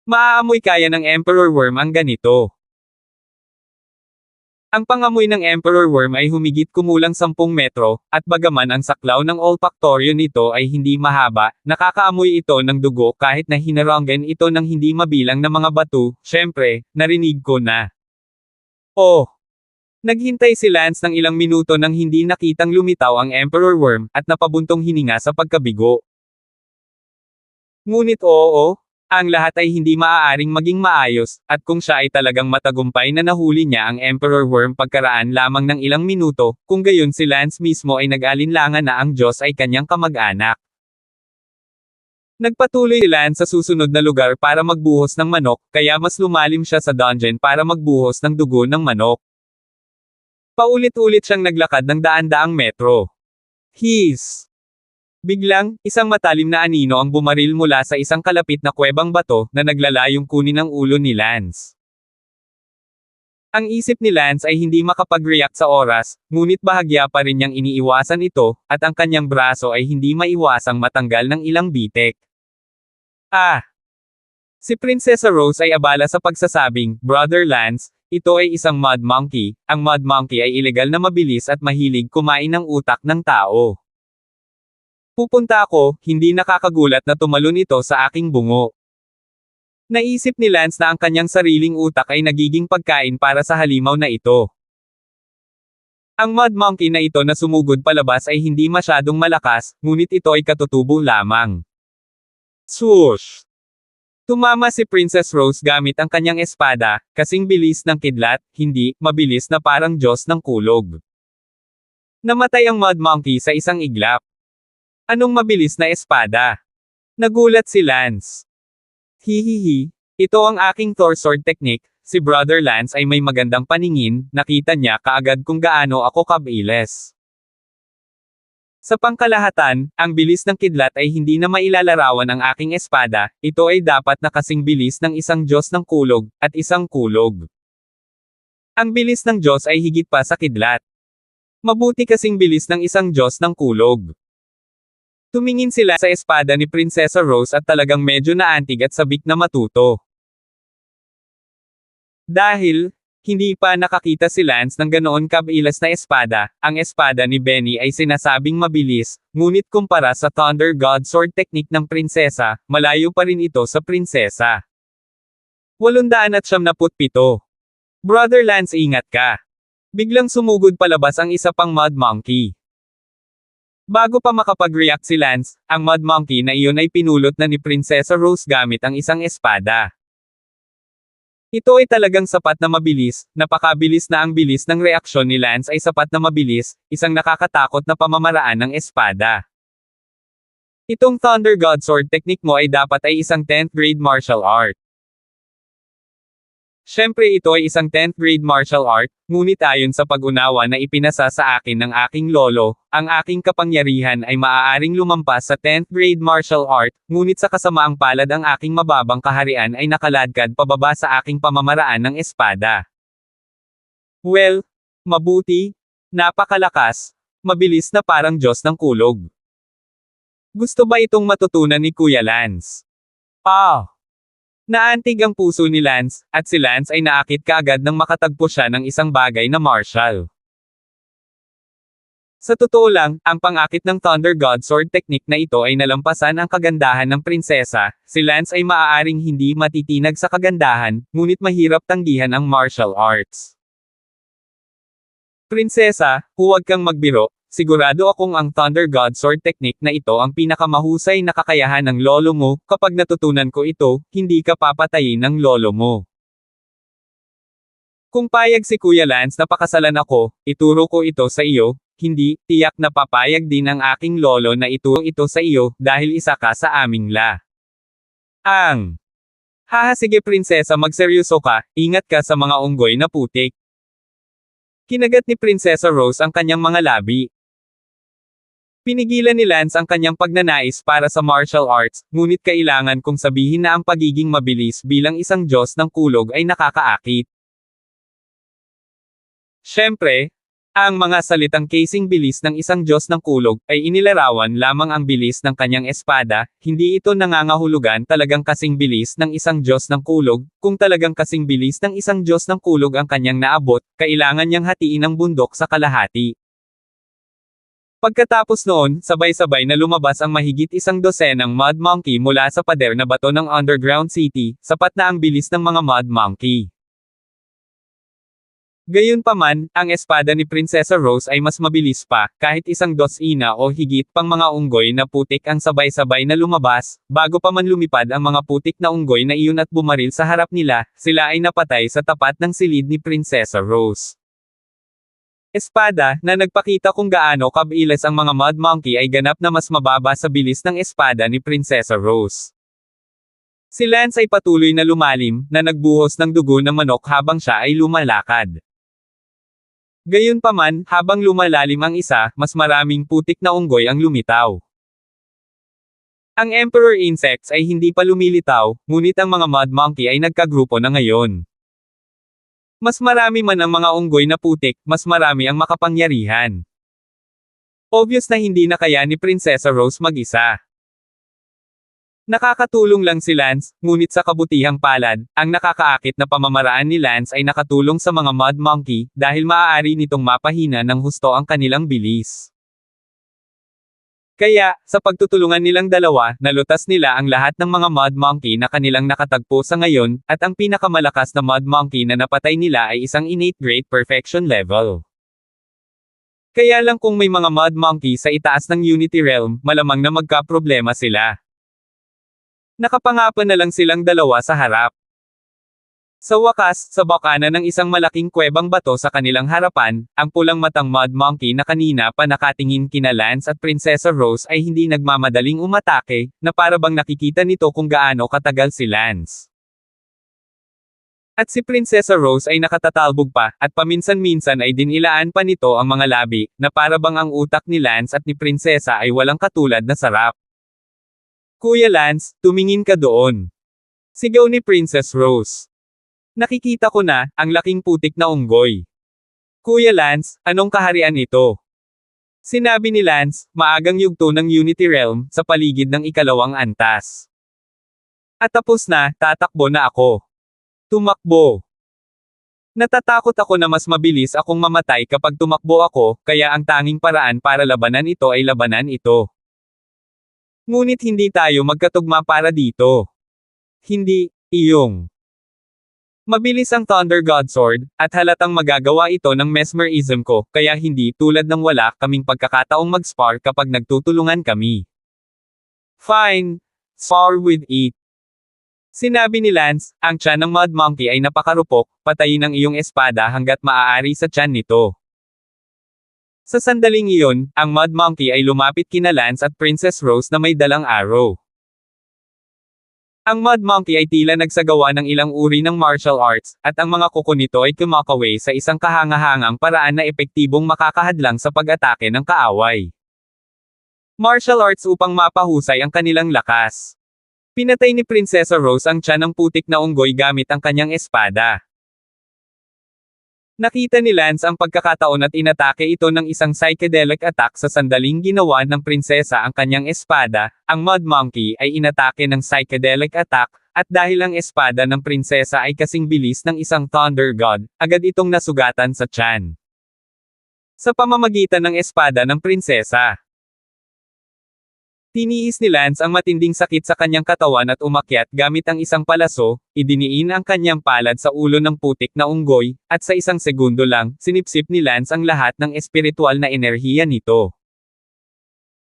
Maaamoy kaya ng Emperor Worm ang ganito. Ang pangamoy ng Emperor Worm ay humigit kumulang 10 metro, at bagaman ang saklaw ng olfactorium nito ay hindi mahaba, nakakaamoy ito ng dugo kahit na hinaranggan ito ng hindi mabilang na mga bato, syempre, narinig ko na. Naghintay si Lance ng ilang minuto nang hindi nakitang lumitaw ang Emperor Worm, at napabuntong hininga sa pagkabigo. Ngunit ang lahat ay hindi maaaring maging maayos, at kung siya ay talagang matagumpay na nahuli niya ang Emperor Worm pagkaraan lamang ng ilang minuto, kung gayon si Lance mismo ay nag-alinlangan na ang Diyos ay kanyang kamag-anak. Nagpatuloy si Lance sa susunod na lugar para magbuhos ng manok, kaya mas lumalim siya sa dungeon para magbuhos ng dugo ng manok. Paulit-ulit siyang naglakad ng daan-daang metro. Biglang, isang matalim na anino ang bumaril mula sa isang kalapit na kuwebang bato, na naglalayong kunin ang ulo ni Lance. Ang isip ni Lance ay hindi makapag-react sa oras, ngunit bahagya pa rin niyang iniiwasan ito, at ang kanyang braso ay hindi maiwasang matanggal ng ilang bitek. Si Prinsesa Rose ay abala sa pagsasabing, Brother Lance, ito ay isang mud monkey. Ang mud monkey ay ilegal na mabilis at mahilig kumain ng utak ng tao. Pupunta ako, hindi nakakagulat na tumalon ito sa aking bungo. Naisip ni Lance na ang kanyang sariling utak ay nagiging pagkain para sa halimaw na ito. Ang mud monkey na ito na sumugod palabas ay hindi masyadong malakas, ngunit ito ay katutubo lamang. Swoosh! Tumama si Princess Rose gamit ang kanyang espada, kasing bilis ng kidlat, hindi, mabilis na parang Diyos ng kulog. Namatay ang mud monkey sa isang iglap. Anong mabilis na espada? Nagulat si Lance. Hihihi, ito ang aking Thor sword technique. Si Brother Lance ay may magandang paningin, nakita niya kaagad kung gaano ako kabilis. Sa pangkalahatan, ang bilis ng kidlat ay hindi na mailalarawan ang aking espada, ito ay dapat na kasing bilis ng isang Diyos ng kulog, at isang kulog. Ang bilis ng Diyos ay higit pa sa kidlat. Mabuti kasing bilis ng isang Diyos ng kulog. Tumingin sila sa espada ni Prinsesa Rose at talagang medyo naantig at sabik na matuto. Dahil, hindi pa nakakita si Lance ng ganoon kabilis na espada, ang espada ni Benny ay sinasabing mabilis, ngunit kumpara sa Thunder God Sword technique ng prinsesa, malayo pa rin ito sa prinsesa. 897. Brother Lance, ingat ka. Biglang sumugod palabas ang isa pang mud monkey. Bago pa makapag-react si Lance, ang mud monkey na iyon ay pinulot na ni Prinsesa Rose gamit ang isang espada. Ito ay talagang sapat na mabilis, napakabilis na ang bilis ng reaksyon ni Lance ay sapat na mabilis, isang nakakatakot na pamamaraan ng espada. Itong Thunder God Sword technique mo ay dapat ay isang 10th grade martial art. Siyempre ito ay isang 10th grade martial art, ngunit ayon sa pag-unawa na ipinasa sa akin ng aking lolo, ang aking kapangyarihan ay maaaring lumampas sa 10th grade martial art, ngunit sa kasamaang palad ang aking mababang kaharian ay nakaladkad pababa sa aking pamamaraan ng espada. Well, mabuti, napakalakas, mabilis na parang Diyos ng kulog. Gusto ba itong matutunan ni Kuya Lance? Naantig ang puso ni Lance, at si Lance ay naakit kaagad nang makatagpo siya ng isang bagay na martial. Sa totoo lang, ang pang-akit ng Thunder God Sword technique na ito ay nalampasan ang kagandahan ng prinsesa. Si Lance ay maaaring hindi matitinag sa kagandahan, ngunit mahirap tanggihan ang martial arts. Prinsesa, huwag kang magbiro. Sigurado akong ang Thunder God Sword technique na ito ang pinakamahusay na kakayahan ng lolo mo, kapag natutunan ko ito, hindi ka papatayin ng lolo mo. Kung payag si Kuya Lance na pakasalan ako, ituro ko ito sa iyo, hindi, tiyak na papayag din ang aking lolo na ituro ito sa iyo, dahil isa ka sa aming la. Haha, sige prinsesa, magseryoso ka, ingat ka sa mga unggoy na putik. Kinagat ni Prinsesa Rose ang kanyang mga labi. Pinigilan ni Lance ang kanyang pagnanais para sa martial arts, ngunit kailangan kong sabihin na ang pagiging mabilis bilang isang Diyos ng kulog ay nakakaakit. Siyempre, ang mga salitang kasing bilis ng isang Diyos ng kulog ay inilarawan lamang ang bilis ng kanyang espada, hindi ito nangangahulugan talagang kasing bilis ng isang Diyos ng kulog. Kung talagang kasing bilis ng isang Diyos ng kulog ang kanyang naabot, kailangan niyang hatiin ang bundok sa kalahati. Pagkatapos noon, sabay-sabay na lumabas ang mahigit 100 mud monkey mula sa pader na bato ng underground city, sapat na ang bilis ng mga mud monkey. Gayunpaman, ang espada ni Prinsesa Rose ay mas mabilis pa, kahit 100 o higit pang mga unggoy na putik ang sabay-sabay na lumabas, bago pa man lumipad ang mga putik na unggoy na iyon at bumaril sa harap nila, sila ay napatay sa tapat ng silid ni Prinsesa Rose. Espada, na nagpakita kung gaano kabilis ang mga mud monkey ay ganap na mas mababa sa bilis ng espada ni Prinsesa Rose. Si Lance ay patuloy na lumalim, na nagbuhos ng dugo ng manok habang siya ay lumalakad. Gayunpaman, habang lumalalim ang isa, mas maraming putik na unggoy ang lumitaw. Ang Emperor Insects ay hindi pa lumilitaw, ngunit ang mga mud monkey ay nagkagrupo na ngayon. Mas marami man ang mga unggoy na putik, mas marami ang makapangyarihan. Obvious na hindi na kaya ni Prinsesa Rose mag-isa. Nakakatulong lang si Lance, ngunit sa kabutihang palad, ang nakakaakit na pamamaraan ni Lance ay nakatulong sa mga Mud Monkey, dahil maaari nitong mapahina ng husto ang kanilang bilis. Kaya, sa pagtutulungan nilang dalawa, nalutas nila ang lahat ng mga Mud Monkey na kanilang nakatagpo sa ngayon, at ang pinakamalakas na Mud Monkey na napatay nila ay isang innate Great Perfection level. Kaya lang kung may mga Mud Monkey sa itaas ng Unity Realm, malamang na magkaproblema sila. Nakapangapan na lang silang dalawa sa harap. Sa wakas, sa bakana ng isang malaking kuwebang bato sa kanilang harapan, ang pulang matang Mud Monkey na kanina pa nakatingin kina Lance at Prinsesa Rose ay hindi nagmamadaling umatake, na para bang nakikita nito kung gaano katagal si Lance. At si Prinsesa Rose ay nakatatalbog pa, at paminsan-minsan ay dinilaan pa nito ang mga labi, na para bang ang utak ni Lance at ni Prinsesa ay walang katulad na sarap. Kuya Lance, tumingin ka doon. Sigaw ni Princess Rose. Nakikita ko na, ang laking putik na unggoy. Kuya Lance, anong kaharian ito? Sinabi ni Lance, maagang yugto ng Unity Realm, sa paligid ng ikalawang antas. At tapos na, tatakbo na ako. Tumakbo. Natatakot ako na mas mabilis akong mamatay kapag tumakbo ako, kaya ang tanging paraan para labanan ito ay labanan ito. Ngunit hindi tayo magkatugma para dito. Hindi, iyong. Mabilis ang Thunder God Sword, at halatang magagawa ito ng mesmerism ko, kaya hindi tulad ng wala kaming pagkakataong mag-spar kapag nagtutulungan kami. Fine. Spar with it. Sinabi ni Lance, ang tiyan ng Mud Monkey ay napakarupok, patayin ang iyong espada hanggat maaari sa tiyan nito. Sa sandaling iyon, ang Mud Monkey ay lumapit kina Lance at Princess Rose na may dalang arrow. Ang Mud Monkey ay tila nagsagawa ng ilang uri ng martial arts, at ang mga kuko nito ay kumakaway sa isang kahangahangang paraan na epektibong makakahadlang sa pag-atake ng kaaway. Martial arts upang mapahusay ang kanilang lakas. Pinatay ni Prinsesa Rose ang tiyan ng putik na unggoy gamit ang kanyang espada. Nakita ni Lance ang pagkakataon at inatake ito ng isang psychedelic attack sa sandaling ginawa ng prinsesa ang kanyang espada, ang Mud Monkey ay inatake ng psychedelic attack, at dahil ang espada ng prinsesa ay kasing bilis ng isang Thunder God, agad itong nasugatan sa tiyan. Sa pamamagitan ng espada ng prinsesa. Tiniis ni Lance ang matinding sakit sa kanyang katawan at umakyat gamit ang isang palaso, idiniin ang kanyang palad sa ulo ng putik na unggoy, at sa isang segundo lang, sinipsip ni Lance ang lahat ng espiritual na enerhiya nito.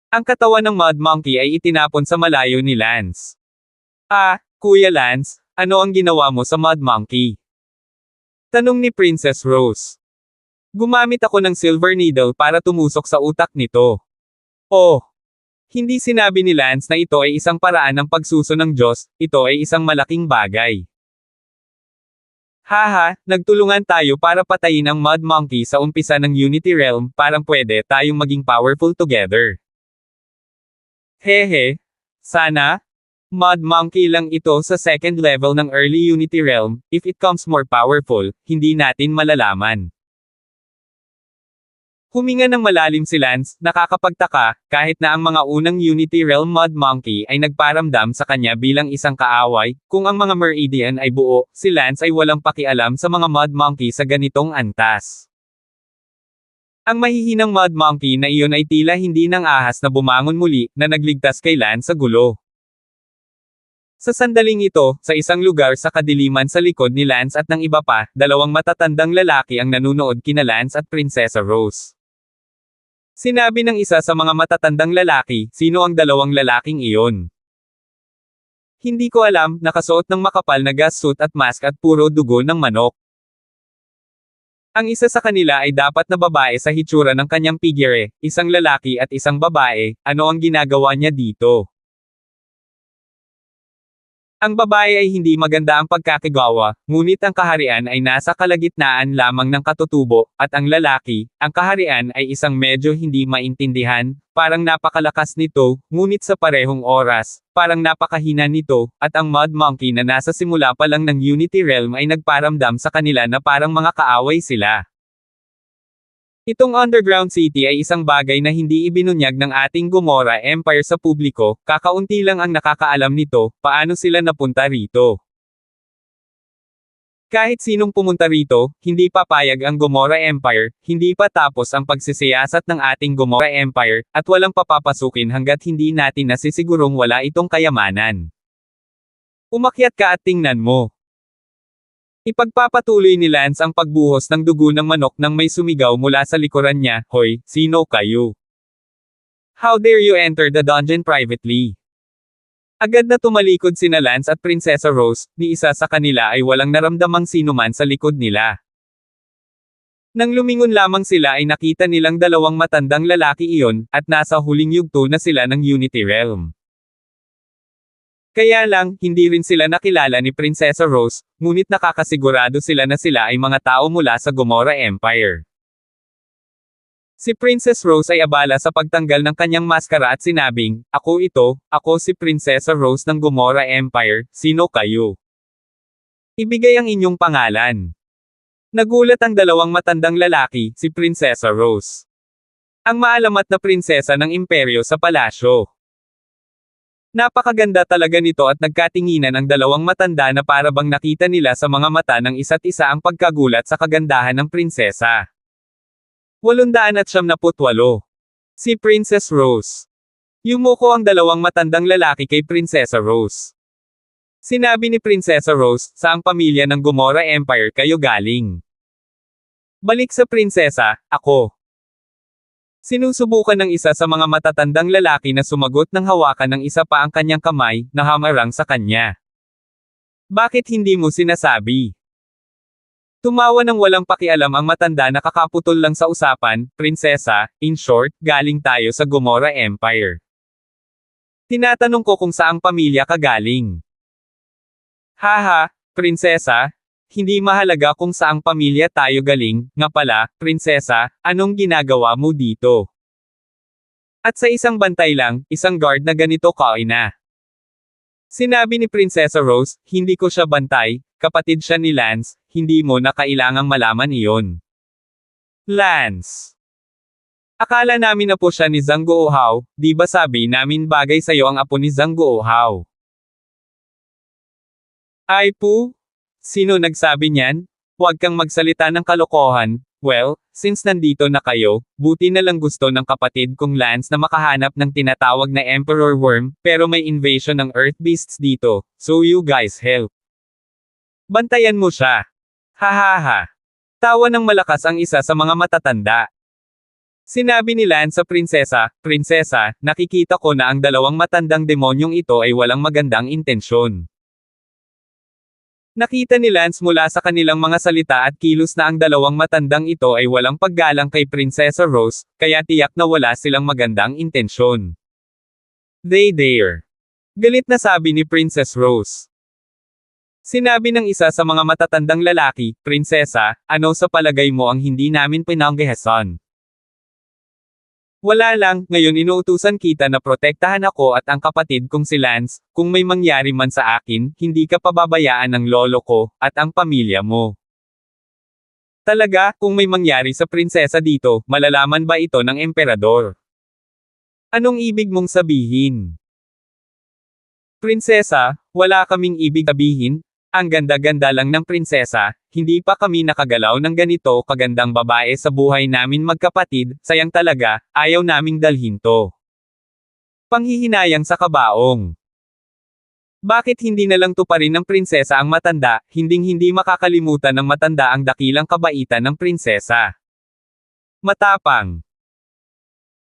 Ang katawan ng Mud Monkey ay itinapon sa malayo ni Lance. Kuya Lance, ano ang ginawa mo sa Mud Monkey? Tanong ni Princess Rose. Gumamit ako ng silver needle para tumusok sa utak nito. Oh! Hindi sinabi ni Lance na ito ay isang paraan ng pagsuso ng Diyos, ito ay isang malaking bagay. Haha, nagtulungan tayo para patayin ang Mud Monkey sa umpisa ng Unity Realm, parang pwede tayong maging powerful together. Hehe. Sana? Mud Monkey lang ito sa second level ng early Unity Realm, if it comes more powerful, hindi natin malalaman. Huminga ng malalim si Lance, nakakapagtaka, kahit na ang mga unang Unity Realm Mud Monkey ay nagparamdam sa kanya bilang isang kaaway, kung ang mga Meridian ay buo, si Lance ay walang pakialam sa mga Mud Monkey sa ganitong antas. Ang mahihinang Mud Monkey na iyon ay tila hindi nang ahas na bumangon muli, na nagligtas kay Lance sa gulo. Sa sandaling ito, sa isang lugar sa kadiliman sa likod ni Lance at ng iba pa, dalawang matatandang lalaki ang nanunood kina Lance at Prinsesa Rose. Sinabi ng isa sa mga matatandang lalaki, sino ang dalawang lalaking iyon? Hindi ko alam, nakasuot ng makapal na gas suit at mask at puro dugo ng manok. Ang isa sa kanila ay dapat na babae sa hitsura ng kanyang figure, isang lalaki at isang babae, ano ang ginagawa niya dito? Ang babae ay hindi maganda ang pagkakagawa, ngunit ang kaharian ay nasa kalagitnaan lamang ng katutubo, at ang lalaki, ang kaharian ay isang medyo hindi maintindihan, parang napakalakas nito, ngunit sa parehong oras, parang napakahina nito, at ang Mud Monkey na nasa simula pa lang ng Unity Realm ay nagparamdam sa kanila na parang mga kaaway sila. Itong underground city ay isang bagay na hindi ibinunyag ng ating Gomorrah Empire sa publiko, kakaunti lang ang nakakaalam nito, paano sila napunta rito. Kahit sinong pumunta rito, hindi papayag ang Gomorrah Empire, hindi pa tapos ang pagsisiyasat ng ating Gomorrah Empire, at walang papapasukin hanggat hindi natin nasisigurong wala itong kayamanan. Umakyat ka at tingnan mo. Ipagpapatuloy ni Lance ang pagbuhos ng dugo ng manok nang may sumigaw mula sa likuran niya, "Hoy, sino kayo? How dare you enter the dungeon privately?" Agad na tumalikod sina Lance at Prinsesa Rose, ni isa sa kanila ay walang naramdamang sinuman sa likod nila. Nang lumingon lamang sila ay nakita nilang dalawang matandang lalaki iyon, at nasa huling yugto na sila ng Unity Realm. Kaya lang, hindi rin sila nakilala ni Prinsesa Rose, ngunit nakakasigurado sila na sila ay mga tao mula sa Gomorrah Empire. Si Princess Rose ay abala sa pagtanggal ng kanyang maskara at sinabing, ako si Prinsesa Rose ng Gomorrah Empire, sino kayo? Ibigay ang inyong pangalan. Nagulat ang dalawang matandang lalaki, si Prinsesa Rose. Ang maalamat na prinsesa ng imperyo sa palasyo. Napakaganda talaga nito at nagkatinginan ang dalawang matanda na para bang nakita nila sa mga mata ng isa't isa ang pagkagulat sa kagandahan ng prinsesa. 878. Si Princess Rose. Yumuko ang dalawang matandang lalaki kay Prinsesa Rose. Sinabi ni Prinsesa Rose, saang pamilya ng Gomorrah Empire kayo galing? Balik sa prinsesa, ako. Sinusubukan ng isa sa mga matatandang lalaki na sumagot ng hawakan ng isa pa ang kanyang kamay, na hamarang sa kanya. Bakit hindi mo sinasabi? Tumawa ng walang pakialam ang matanda na kakaputol lang sa usapan, prinsesa, in short, galing tayo sa Gomorrah Empire. Tinatanong ko kung saang pamilya ka galing. Haha, prinsesa, hindi mahalaga kung saang pamilya tayo galing, nga pala, prinsesa, anong ginagawa mo dito? At sa isang bantay lang, isang guard na ganito kaina. Sinabi ni Prinsesa Rose, hindi ko siya bantay, kapatid siya ni Lance, hindi mo na kailangang malaman iyon. Lance. Akala namin na po siya ni Zhang Guohao, di ba sabi namin bagay sa'yo ang apo ni Zhang Guohao? Ay po? Sino nagsabi niyan? Huwag kang magsalita ng kalokohan. Well, since nandito na kayo, buti na lang gusto ng kapatid kong Lance na makahanap ng tinatawag na Emperor Worm, pero may invasion ng Earth Beasts dito, so you guys help. Bantayan mo siya. Hahaha. Tawa ng malakas ang isa sa mga matatanda. Sinabi ni Lance sa prinsesa, prinsesa, nakikita ko na ang dalawang matandang demonyong ito ay walang magandang intensyon. Nakita ni Lance mula sa kanilang mga salita at kilos na ang dalawang matandang ito ay walang paggalang kay Prinsesa Rose, kaya tiyak na wala silang magandang intensyon. They dare. Galit na sabi ni Princess Rose. Sinabi ng isa sa mga matatandang lalaki, prinsesa, ano sa palagay mo ang hindi namin pinanggihasan? Wala lang, ngayon inuutusan kita na protektahan ako at ang kapatid kong si Lance, kung may mangyari man sa akin, hindi ka pababayaan ng lolo ko, at ang pamilya mo. Talaga, kung may mangyari sa prinsesa dito, malalaman ba ito ng emperador? Anong ibig mong sabihin? Prinsesa, wala kaming ibig sabihin. Ang ganda-ganda lang ng prinsesa, hindi pa kami nakagalaw ng ganito kagandang babae sa buhay namin magkapatid, sayang talaga, ayaw naming dalhin to. Panghihinayang sa kabaong. Bakit hindi na lang tuparin ng prinsesa ang matanda, hinding-hindi makakalimutan ng matanda ang dakilang kabaitan ng prinsesa. Matapang.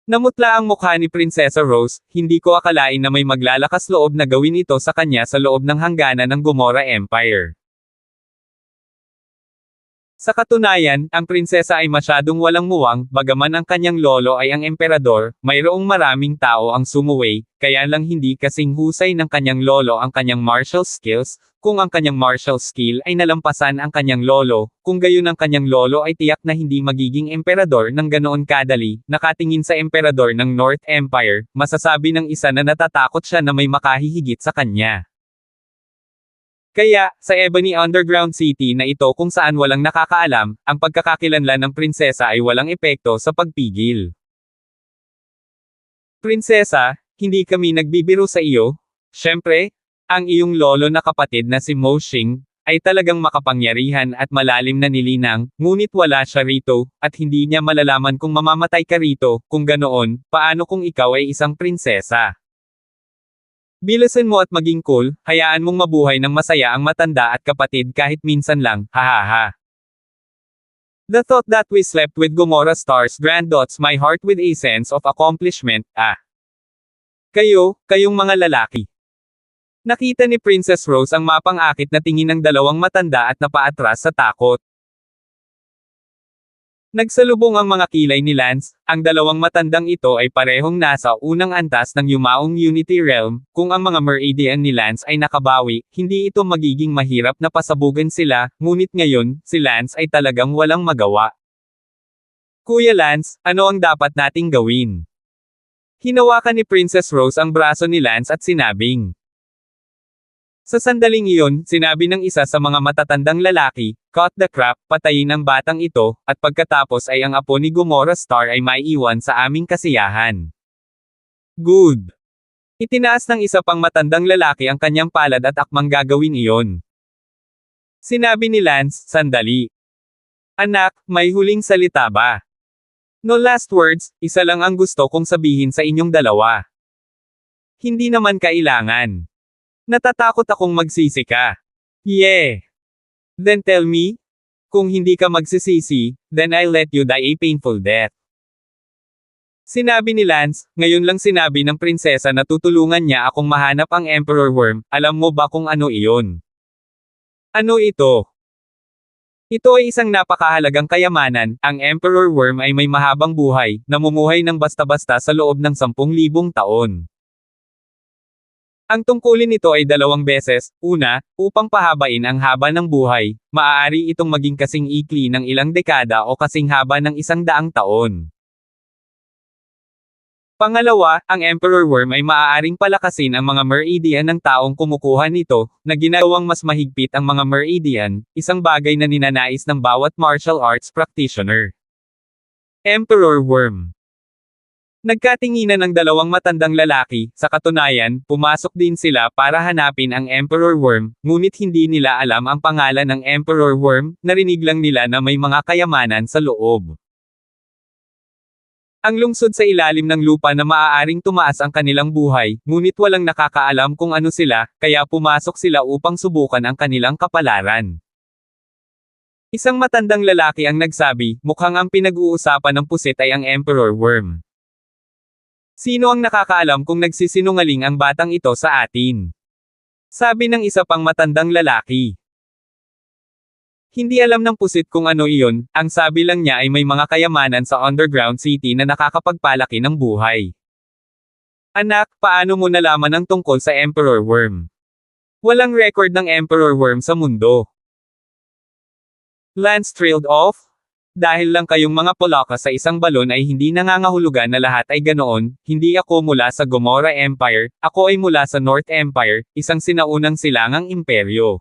Namutla ang mukha ni Prinsesa Rose, hindi ko akalain na may maglalakas loob na gawin ito sa kanya sa loob ng hangganan ng Gomorrah Empire. Sa katunayan, ang prinsesa ay masyadong walang muwang, bagaman ang kanyang lolo ay ang emperador, mayroong maraming tao ang sumuway, kaya lang hindi kasing husay ng kanyang lolo ang kanyang martial skills, kung ang kanyang martial skill ay nalampasan ang kanyang lolo, kung gayon ang kanyang lolo ay tiyak na hindi magiging emperador ng ganoon kadali, nakatingin sa emperador ng North Empire, masasabi ng isa na natatakot siya na may makahihigit sa kanya. Kaya, sa Ebony Underground City na ito kung saan walang nakakaalam, ang pagkakakilanlan ng prinsesa ay walang epekto sa pagpigil. Prinsesa, hindi kami nagbibiro sa iyo. Siyempre, ang iyong lolo na kapatid na si Mo Xing, ay talagang makapangyarihan at malalim na nilinang, ngunit wala siya rito, at hindi niya malalaman kung mamamatay ka rito, kung ganoon, paano kung ikaw ay isang prinsesa? Bilasan mo at maging cool, hayaan mong mabuhay ng masaya ang matanda at kapatid kahit minsan lang, hahaha. The thought that we slept with Gomorrah stars grandots my heart with a sense of accomplishment, Kayong mga lalaki. Nakita ni Princess Rose ang mapang-akit na tingin ng dalawang matanda at napaatras sa takot. Nagsalubong ang mga kilay ni Lance, ang dalawang matandang ito ay parehong nasa unang antas ng yumaong Unity Realm, kung ang mga Meridian ni Lance ay nakabawi, hindi ito magiging mahirap na pasabugan sila, ngunit ngayon, si Lance ay talagang walang magawa. Kuya Lance, ano ang dapat nating gawin? Hinawakan ni Princess Rose ang braso ni Lance at sinabing. Sa sandaling iyon, sinabi ng isa sa mga matatandang lalaki, "Cut the crap, patayin ang batang ito, at pagkatapos ay ang apo ni Gomorrah Star ay maiiwan sa aming kasiyahan." Good. Itinaas ng isa pang matandang lalaki ang kanyang palad at akmang gagawin iyon. Sinabi ni Lance, "Sandali. Anak, may huling salita ba?" No last words, isa lang ang gusto kong sabihin sa inyong dalawa. Hindi naman kailangan. Natatakot akong magsisi ka. Yeah. Then tell me? Kung hindi ka magsisisi, then I'll let you die a painful death. Sinabi ni Lance, ngayon lang sinabi ng prinsesa na tutulungan niya akong mahanap ang Emperor Worm, alam mo ba kung ano iyon? Ano ito? Ito ay isang napakahalagang kayamanan, ang Emperor Worm ay may mahabang buhay, namumuhay ng basta-basta sa loob ng 10,000 taon. Ang tungkulin nito ay 2 beses, una, upang pahabain ang haba ng buhay, maaari itong maging kasing ikli ng ilang dekada o kasing haba ng 100 taon. Pangalawa, ang Emperor Worm ay maaaring palakasin ang mga Meridian ng taong kumukuha nito, na ginawang mas mahigpit ang mga Meridian, isang bagay na ninanais ng bawat martial arts practitioner. Emperor Worm. Nagkatinginan ng dalawang matandang lalaki, sa katunayan, pumasok din sila para hanapin ang Emperor Worm, ngunit hindi nila alam ang pangalan ng Emperor Worm, narinig lang nila na may mga kayamanan sa loob. Ang lungsod sa ilalim ng lupa na maaaring tumaas ang kanilang buhay, ngunit walang nakakaalam kung ano sila, kaya pumasok sila upang subukan ang kanilang kapalaran. Isang matandang lalaki ang nagsabi, mukhang ang pinag-uusapan ng pusit ay ang Emperor Worm. Sino ang nakakaalam kung nagsisinungaling ang batang ito sa atin? Sabi ng isa pang matandang lalaki. Hindi alam ng pusit kung ano iyon, ang sabi lang niya ay may mga kayamanan sa underground city na nakakapagpalaki ng buhay. Anak, paano mo nalaman ang tungkol sa Emperor Worm? Walang record ng Emperor Worm sa mundo. Lance trailed off? Dahil lang kayong mga Polaka sa isang balon ay hindi nangangahulugan na lahat ay ganoon, hindi ako mula sa Gomorrah Empire, ako ay mula sa North Empire, isang sinaunang silangang imperyo.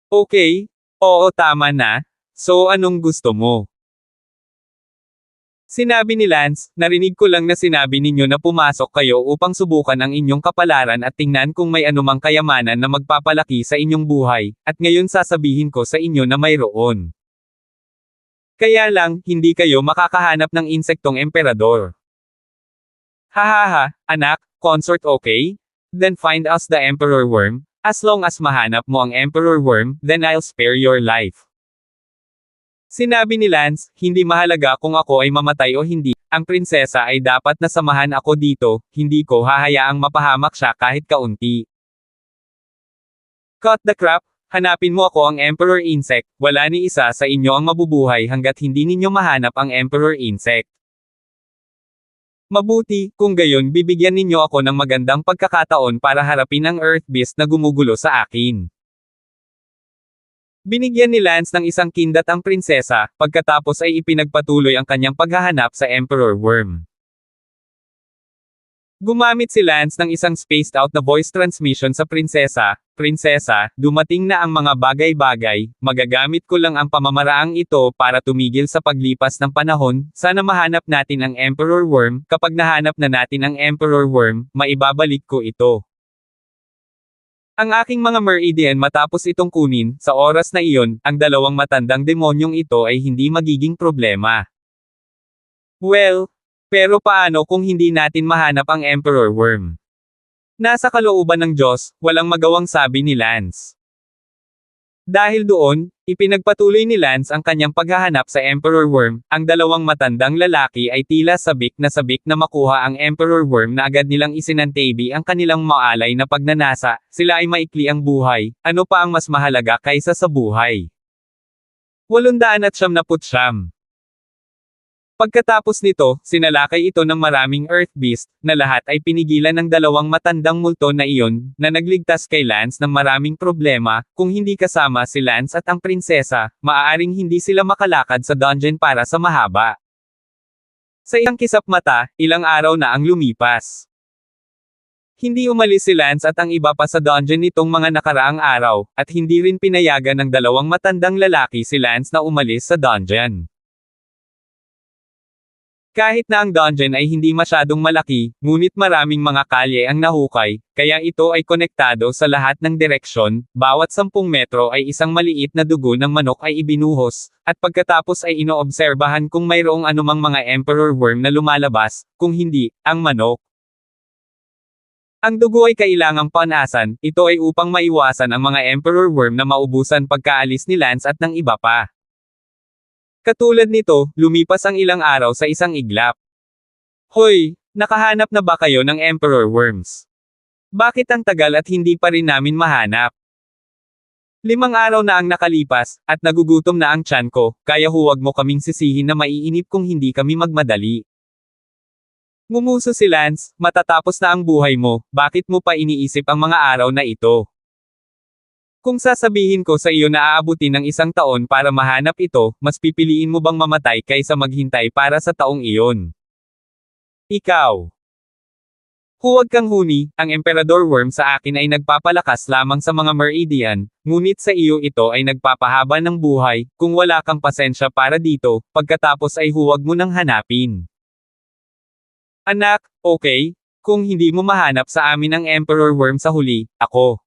Okay, oo tama na, so anong gusto mo? Sinabi ni Lance, narinig ko lang na sinabi ninyo na pumasok kayo upang subukan ang inyong kapalaran at tingnan kung may anumang kayamanan na magpapalaki sa inyong buhay, at ngayon sasabihin ko sa inyo na mayroon. Kaya lang, hindi kayo makakahanap ng insektong emperador. Hahaha, anak, consort okay? Then find us the Emperor Worm, as long as mahanap mo ang Emperor Worm, then I'll spare your life. Sinabi ni Lance, hindi mahalaga kung ako ay mamatay o hindi, ang prinsesa ay dapat na samahan ako dito, hindi ko hahayaang mapahamak siya kahit kaunti. Cut the crap! Hanapin mo ako ang Emperor Insect, wala ni isa sa inyo ang mabubuhay hanggat hindi ninyo mahanap ang Emperor Insect. Mabuti, kung gayon bibigyan ninyo ako ng magandang pagkakataon para harapin ang Earth Beast na gumugulo sa akin. Binigyan ni Lance ng isang kindat ang prinsesa, pagkatapos ay ipinagpatuloy ang kanyang paghahanap sa Emperor Worm. Gumamit si Lance ng isang spaced-out na voice transmission sa prinsesa, "Prinsesa, dumating na ang mga bagay-bagay, magagamit ko lang ang pamamaraang ito para tumigil sa paglipas ng panahon, sana mahanap natin ang Emperor Worm, kapag nahanap na natin ang Emperor Worm, maibabalik ko ito. Ang aking mga Meridian matapos itong kunin, sa oras na iyon, ang dalawang matandang demonyong ito ay hindi magiging problema." Well, pero paano kung hindi natin mahanap ang Emperor Worm? Nasa kalooban ng Diyos, walang magawang sabi ni Lance. Dahil doon, ipinagpatuloy ni Lance ang kanyang paghahanap sa Emperor Worm, ang dalawang matandang lalaki ay tila sabik na makuha ang Emperor Worm na agad nilang isinantabi ang kanilang maalay na pagnanasa, sila ay maikli ang buhay, ano pa ang mas mahalaga kaysa sa buhay? 899. Pagkatapos nito, sinalakay ito ng maraming Earth Beast, na lahat ay pinigilan ng dalawang matandang multo na iyon, na nagligtas kay Lance ng maraming problema, kung hindi kasama si Lance at ang prinsesa, maaaring hindi sila makalakad sa dungeon para sa mahaba. Sa isang kisap mata, ilang araw na ang lumipas. Hindi umalis si Lance at ang iba pa sa dungeon nitong mga nakaraang araw, at hindi rin pinayagan ng dalawang matandang lalaki si Lance na umalis sa dungeon. Kahit na ang dungeon ay hindi masyadong malaki, ngunit maraming mga kalye ang nahukay, kaya ito ay konektado sa lahat ng direksyon, bawat 10 metro ay isang maliit na dugo ng manok ay ibinuhos, at pagkatapos ay inoobserbahan kung mayroong anumang mga Emperor Worm na lumalabas, kung hindi, ang manok. Ang dugo ay kailangang panasan, ito ay upang maiwasan ang mga Emperor Worm na maubusan pagkaalis ni Lance at ng iba pa. Katulad nito, lumipas ang ilang araw sa isang iglap. Hoy, nakahanap na ba kayo ng Emperor Worms? Bakit ang tagal at hindi pa rin namin mahanap? 5 araw na ang nakalipas, at nagugutom na ang tiyan ko, kaya huwag mo kaming sisihin na maiinip kung hindi kami magmadali. Ngumuso si Lance, matatapos na ang buhay mo, bakit mo pa iniisip ang mga araw na ito? Kung sasabihin ko sa iyo na aabutin ng 1 taon para mahanap ito, mas pipiliin mo bang mamatay kaysa maghintay para sa taong iyon? Ikaw. Huwag kang huni, ang Emperador Worm sa akin ay nagpapalakas lamang sa mga Meridian, ngunit sa iyo ito ay nagpapahaba ng buhay, kung wala kang pasensya para dito, pagkatapos ay huwag mo nang hanapin. Anak, okay, kung hindi mo mahanap sa amin ang Emperor Worm sa huli, ako.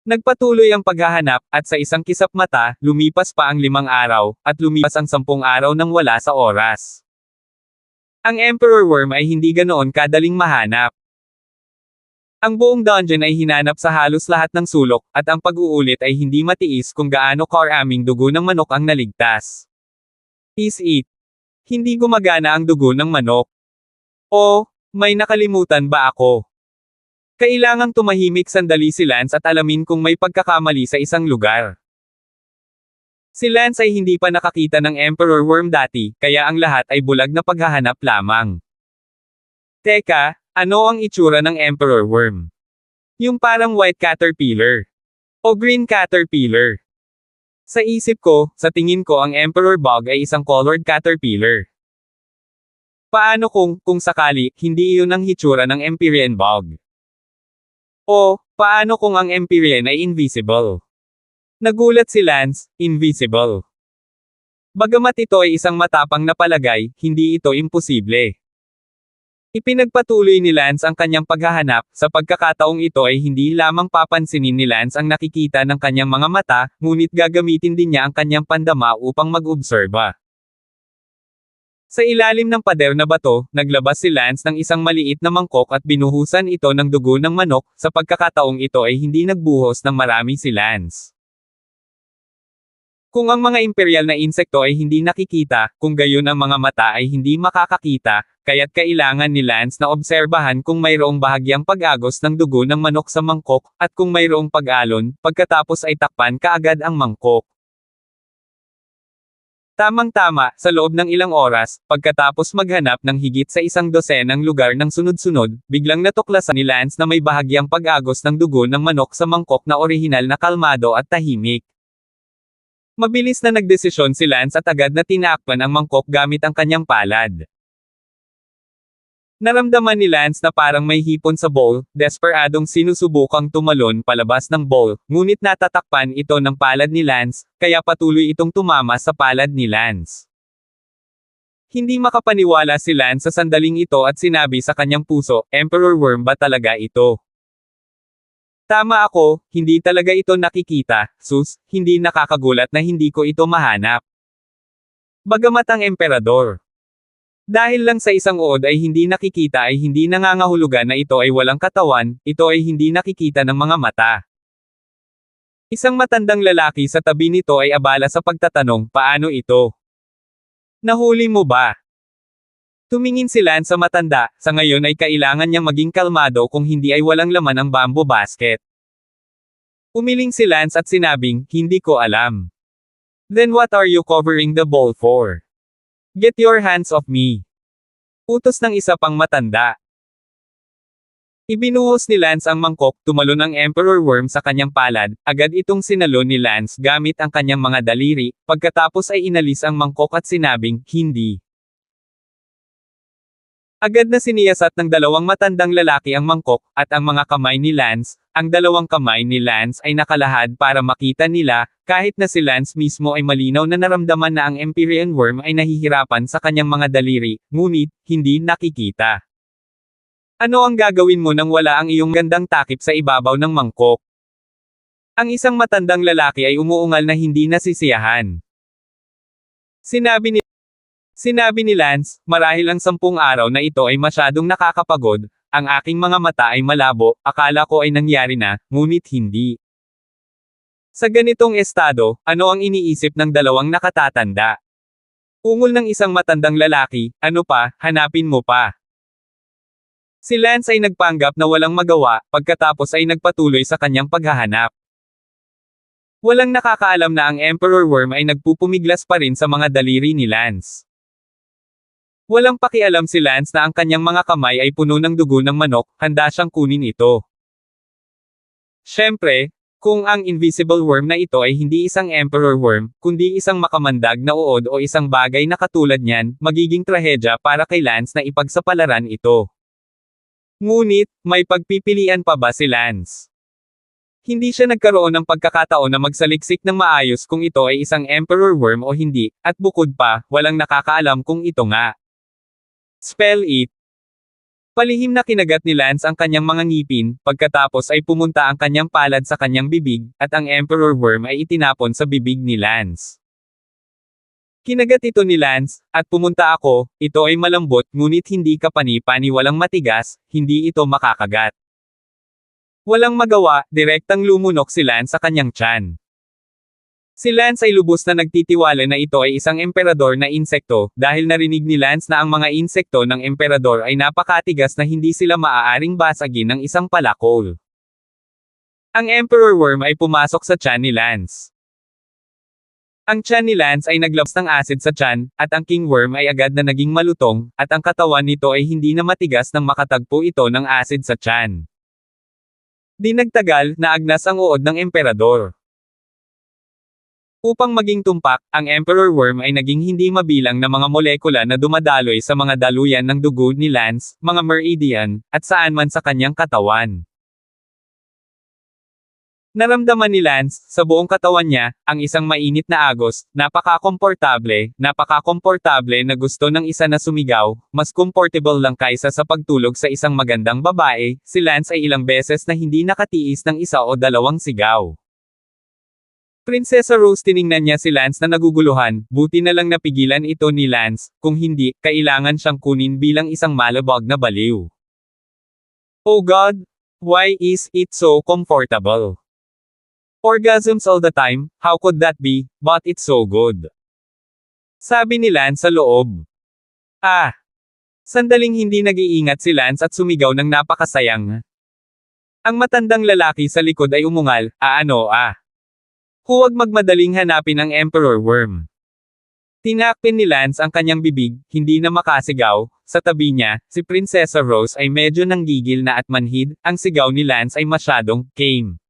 Nagpatuloy ang paghahanap, at sa isang kisap mata, lumipas pa ang 5 araw, at lumipas ang 10 araw nang wala sa oras. Ang Emperor Worm ay hindi ganoon kadaling mahanap. Ang buong dungeon ay hinanap sa halos lahat ng sulok, at ang pag-uulit ay hindi matiis kung gaano karaming dugo ng manok ang naligtas. Is it? Hindi gumagana ang dugo ng manok. O, may nakalimutan ba ako? Kailangang tumahimik sandali si Lance at alamin kung may pagkakamali sa isang lugar. Si Lance ay hindi pa nakakita ng Emperor Worm dati, kaya ang lahat ay bulag na paghahanap lamang. Teka, ano ang itsura ng Emperor Worm? Yung parang white caterpillar. O green caterpillar. Sa isip ko, sa tingin ko ang Emperor Bug ay isang colored caterpillar. Paano kung sakali, hindi iyon ang hitsura ng Empyrean Bug? O, paano kung ang Empyrean ay invisible? Nagulat si Lance, invisible. Bagamat ito ay isang matapang na palagay, hindi ito imposible. Ipinagpatuloy ni Lance ang kanyang paghahanap, sa pagkakataong ito ay hindi lamang papansinin ni Lance ang nakikita ng kanyang mga mata, ngunit gagamitin din niya ang kanyang pandama upang mag-obserba. Sa ilalim ng pader na bato, naglabas si Lance ng isang maliit na mangkok at binuhusan ito ng dugo ng manok, sa pagkakataong ito ay hindi nagbuhos ng marami si Lance. Kung ang mga imperial na insekto ay hindi nakikita, kung gayon ang mga mata ay hindi makakakita, kaya't kailangan ni Lance na obserbahan kung mayroong bahagyang pag-agos ng dugo ng manok sa mangkok, at kung mayroong pag-alon, pagkatapos ay takpan kaagad ang mangkok. Tamang-tama, sa loob ng ilang oras, pagkatapos maghanap ng higit sa 100 lugar ng sunod-sunod, biglang natuklasan ni Lance na may bahagyang pag-agos ng dugo ng manok sa mangkok na orihinal na kalmado at tahimik. Mabilis na nagdesisyon si Lance at agad na tinakpan ang mangkok gamit ang kanyang palad. Naramdaman ni Lance na parang may hipon sa bowl, desperadong sinusubukang tumalon palabas ng bowl, ngunit natatakpan ito ng palad ni Lance, kaya patuloy itong tumama sa palad ni Lance. Hindi makapaniwala si Lance sa sandaling ito at sinabi sa kanyang puso, Emperor Worm ba talaga ito? Tama ako, hindi talaga ito nakikita, sus, hindi nakakagulat na hindi ko ito mahanap. Bagamat ang emperador. Dahil lang sa isang uod ay hindi nakikita ay hindi nangangahulugan na ito ay walang katawan, ito ay hindi nakikita ng mga mata. Isang matandang lalaki sa tabi nito ay abala sa pagtatanong, paano ito? Nahuli mo ba? Tumingin si Lance sa matanda, sa ngayon ay kailangan niyang maging kalmado kung hindi ay walang laman ang bamboo basket. Umiling si Lance at sinabing, hindi ko alam. Then what are you covering the bowl for? Get your hands off me. Utos ng isa pang matanda. Ibinuhos ni Lance ang mangkok, tumalon ang Emperor Worm sa kanyang palad, agad itong sinalon ni Lance gamit ang kanyang mga daliri, pagkatapos ay inalis ang mangkok at sinabing, hindi. Agad na siniyasat ng dalawang matandang lalaki ang mangkok, at ang mga kamay ni Lance, ang dalawang kamay ni Lance ay nakalahad para makita nila, kahit na si Lance mismo ay malinaw na naramdaman na ang Empyrean Worm ay nahihirapan sa kanyang mga daliri, ngunit, hindi nakikita. Ano ang gagawin mo nang wala ang iyong gandang takip sa ibabaw ng mangkok? Ang isang matandang lalaki ay umuungal na hindi nasisiyahan. Sinabi ni Lance, marahil ang 10 araw na ito ay masyadong nakakapagod, ang aking mga mata ay malabo, akala ko ay nangyari na, ngunit hindi. Sa ganitong estado, ano ang iniisip ng dalawang nakatatanda? Ungol ng isang matandang lalaki, ano pa, hanapin mo pa. Si Lance ay nagpanggap na walang magawa, pagkatapos ay nagpatuloy sa kanyang paghahanap. Walang nakakaalam na ang Emperor Worm ay nagpupumiglas pa rin sa mga daliri ni Lance. Walang pakialam si Lance na ang kanyang mga kamay ay puno ng dugo ng manok, handa siyang kunin ito. Siyempre, kung ang invisible worm na ito ay hindi isang Emperor Worm, kundi isang makamandag na uod o isang bagay na katulad niyan, magiging trahedya para kay Lance na ipagsapalaran ito. Ngunit, may pagpipilian pa ba si Lance? Hindi siya nagkaroon ng pagkakataon na magsaliksik ng maayos kung ito ay isang Emperor Worm o hindi, at bukod pa, walang nakakaalam kung ito nga. Spell it. Palihim na kinagat ni Lance ang kanyang mga ngipin, pagkatapos ay pumunta ang kanyang palad sa kanyang bibig, at ang Emperor Worm ay itinapon sa bibig ni Lance. Kinagat ito ni Lance, at pumunta ako, ito ay malambot, ngunit hindi kapani-pani walang matigas, hindi ito makakagat. Walang magawa, direktang lumunok si Lance sa kanyang tiyan. Si Lance ay lubos na nagtitiwala na ito ay isang emperador na insekto, dahil narinig ni Lance na ang mga insekto ng emperador ay napakatigas na hindi sila maaaring basagin ng isang palakol. Ang Emperor Worm ay pumasok sa tiyan ni Lance. Ang tiyan ni Lance ay naglabas ng acid sa tiyan, at ang King Worm ay agad na naging malutong, at ang katawan nito ay hindi na matigas nang makatagpo ito ng acid sa tiyan. Di nagtagal, naagnas ang uod ng emperador. Upang maging tumpak, ang Emperor Worm ay naging hindi mabilang na mga molekula na dumadaloy sa mga daluyan ng dugo ni Lance, mga meridian, at saan man sa kanyang katawan. Naramdaman ni Lance, sa buong katawan niya, ang isang mainit na agos, napaka-komportable na gusto ng isa na sumigaw, mas comfortable lang kaysa sa pagtulog sa isang magandang babae, si Lance ay ilang beses na hindi nakatiis ng isa o dalawang sigaw. Prinsesa Rose tiningnan niya si Lance na naguguluhan, buti na lang napigilan ito ni Lance, kung hindi, kailangan siyang kunin bilang isang malabog na baliw. Oh God! Why is it so comfortable? Orgasms all the time, how could that be, but it's so good. Sabi ni Lance sa loob. Ah! Sandaling hindi nag-iingat si Lance at sumigaw ng napakasayang. Ang matandang lalaki sa likod ay umungal, Huwag magmadaling hanapin ang Emperor Worm. Tinakpin ni Lance ang kanyang bibig, hindi na makasigaw, sa tabi niya, si Prinsesa Rose ay medyo nanggigil na at manhid, ang sigaw ni Lance ay masyadong tame.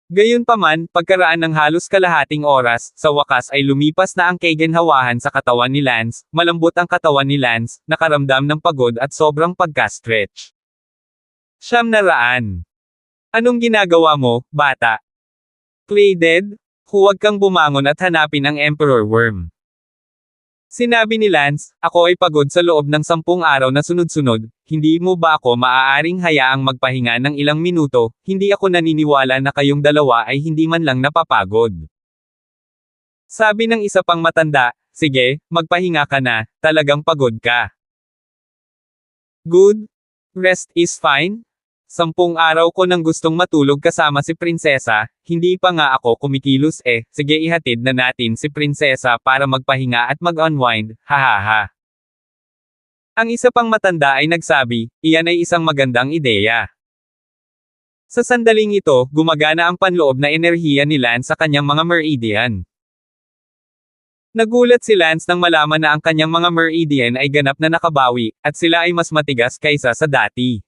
Gayunpaman, pagkaraan ng halos kalahating oras, sa wakas ay lumipas na ang kaginhawahan sa katawan ni Lance, malambot ang katawan ni Lance, nakaramdam ng pagod at sobrang pagka-stretch. 900. Anong ginagawa mo, bata? Play dead? Huwag kang bumangon at hanapin ang Emperor Worm. Sinabi ni Lance, ako ay pagod sa loob ng 10 araw na sunod-sunod, hindi mo ba ako maaaring hayaang magpahinga ng ilang minuto, hindi ako naniniwala na kayong dalawa ay hindi man lang napapagod. Sabi ng isa pang matanda, sige, magpahinga ka na, talagang pagod ka. Good? Rest is fine? 10 araw ko nang gustong matulog kasama si Prinsesa, hindi pa nga ako kumikilos sige ihatid na natin si Prinsesa para magpahinga at mag-unwind, hahaha. Ang isa pang matanda ay nagsabi, iyan ay isang magandang ideya. Sa sandaling ito, gumagana ang panloob na enerhiya ni Lance sa kanyang mga meridian. Nagulat si Lance nang malaman na ang kanyang mga meridian ay ganap na nakabawi, at sila ay mas matigas kaysa sa dati.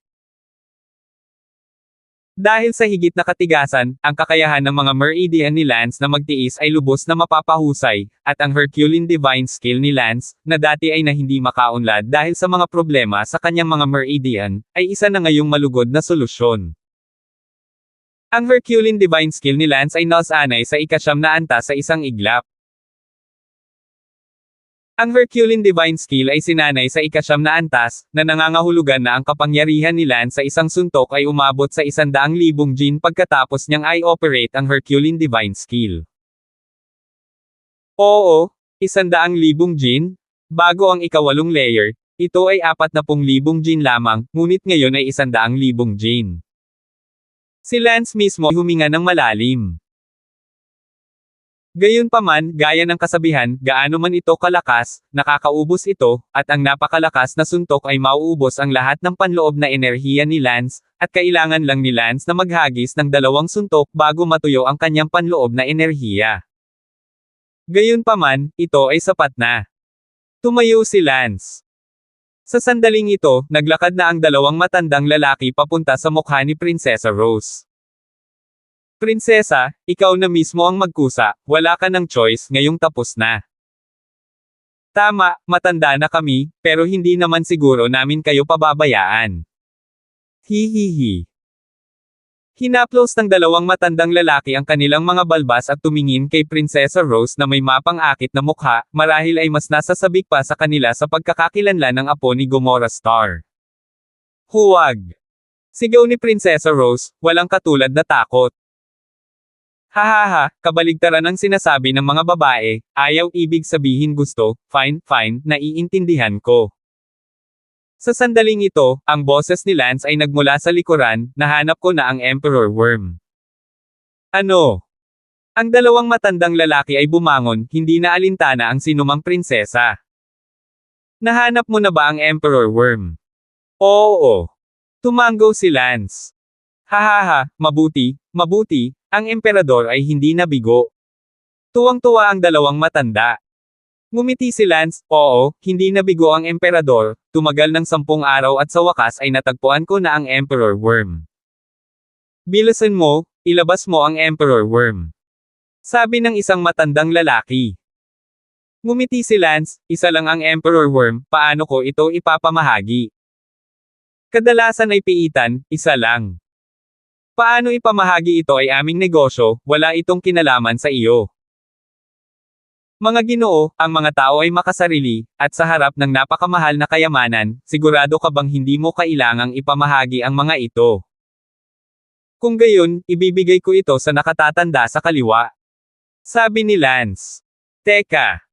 Dahil sa higit na katigasan, ang kakayahan ng mga meridian ni Lance na magtiis ay lubos na mapapahusay, at ang Herculean Divine Skill ni Lance, na dati ay na hindi makaunlad dahil sa mga problema sa kanyang mga meridian, ay isa na ngayong malugod na solusyon. Ang Herculean Divine Skill ni Lance ay nasanay sa ika-9 na antas sa isang iglap. Ang Herculean Divine Skill ay sinanay sa ika-9 na antas, na nangangahulugan na ang kapangyarihan ni Lance sa isang suntok ay umabot sa 100,000 Jin pagkatapos niyang i-operate ang Herculean Divine Skill. Oo, 100,000 Jin? Bago ang ika-8 layer, ito ay 40,000 Jin lamang, ngunit ngayon ay 100,000 Jin. Si Lance mismo ay huminga ng malalim. Gayunpaman, gaya ng kasabihan, gaano man ito kalakas, nakakaubos ito, at ang napakalakas na suntok ay mauubos ang lahat ng panloob na enerhiya ni Lance, at kailangan lang ni Lance na maghagis ng 2 suntok bago matuyo ang kanyang panloob na enerhiya. Gayunpaman, ito ay sapat na. Tumayo si Lance. Sa sandaling ito, naglakad na ang 2 matandang lalaki papunta sa mukha ni Prinsesa Rose. Prinsesa, ikaw na mismo ang magkusa, wala ka ng choice, ngayong tapos na. Tama, matanda na kami, pero hindi naman siguro namin kayo pababayaan. Hihihi. Hinaplos ng 2 matandang lalaki ang kanilang mga balbas at tumingin kay Prinsesa Rose na may mapang-akit na mukha, marahil ay mas nasasabik pa sa kanila sa pagkakakilanlan ng apo ni Gomora Star. Huwag! Sigaw ni Prinsesa Rose, walang katulad na takot. Hahaha, kabaligtaran ang sinasabi ng mga babae, ayaw ibig sabihin gusto, fine, naiintindihan ko. Sa sandaling ito, ang boses ni Lance ay nagmula sa likuran, nahanap ko na ang Emperor Worm. Ano? Ang 2 matandang lalaki ay bumangon, hindi na alintana ang sinumang prinsesa. Nahanap mo na ba ang Emperor Worm? Oo. Tumango si Lance. Hahaha, mabuti, ang emperador ay hindi nabigo. Tuwang-tuwa ang 2 matanda. Ngumiti si Lance, oo, hindi nabigo ang emperador, tumagal ng 10 araw at sa wakas ay natagpuan ko na ang Emperor Worm. Bilisan mo, ilabas mo ang Emperor Worm. Sabi ng isang matandang lalaki. Ngumiti si Lance, isa lang ang Emperor Worm, paano ko ito ipapamahagi? Kadalasan ay piitan, isa lang. Paano ipamahagi ito ay aming negosyo, wala itong kinalaman sa iyo. Mga Ginoo, ang mga tao ay makasarili, at sa harap ng napakamahal na kayamanan, sigurado ka bang hindi mo kailangang ipamahagi ang mga ito? Kung gayon, ibibigay ko ito sa nakatatanda sa kaliwa. Sabi ni Lance. Teka.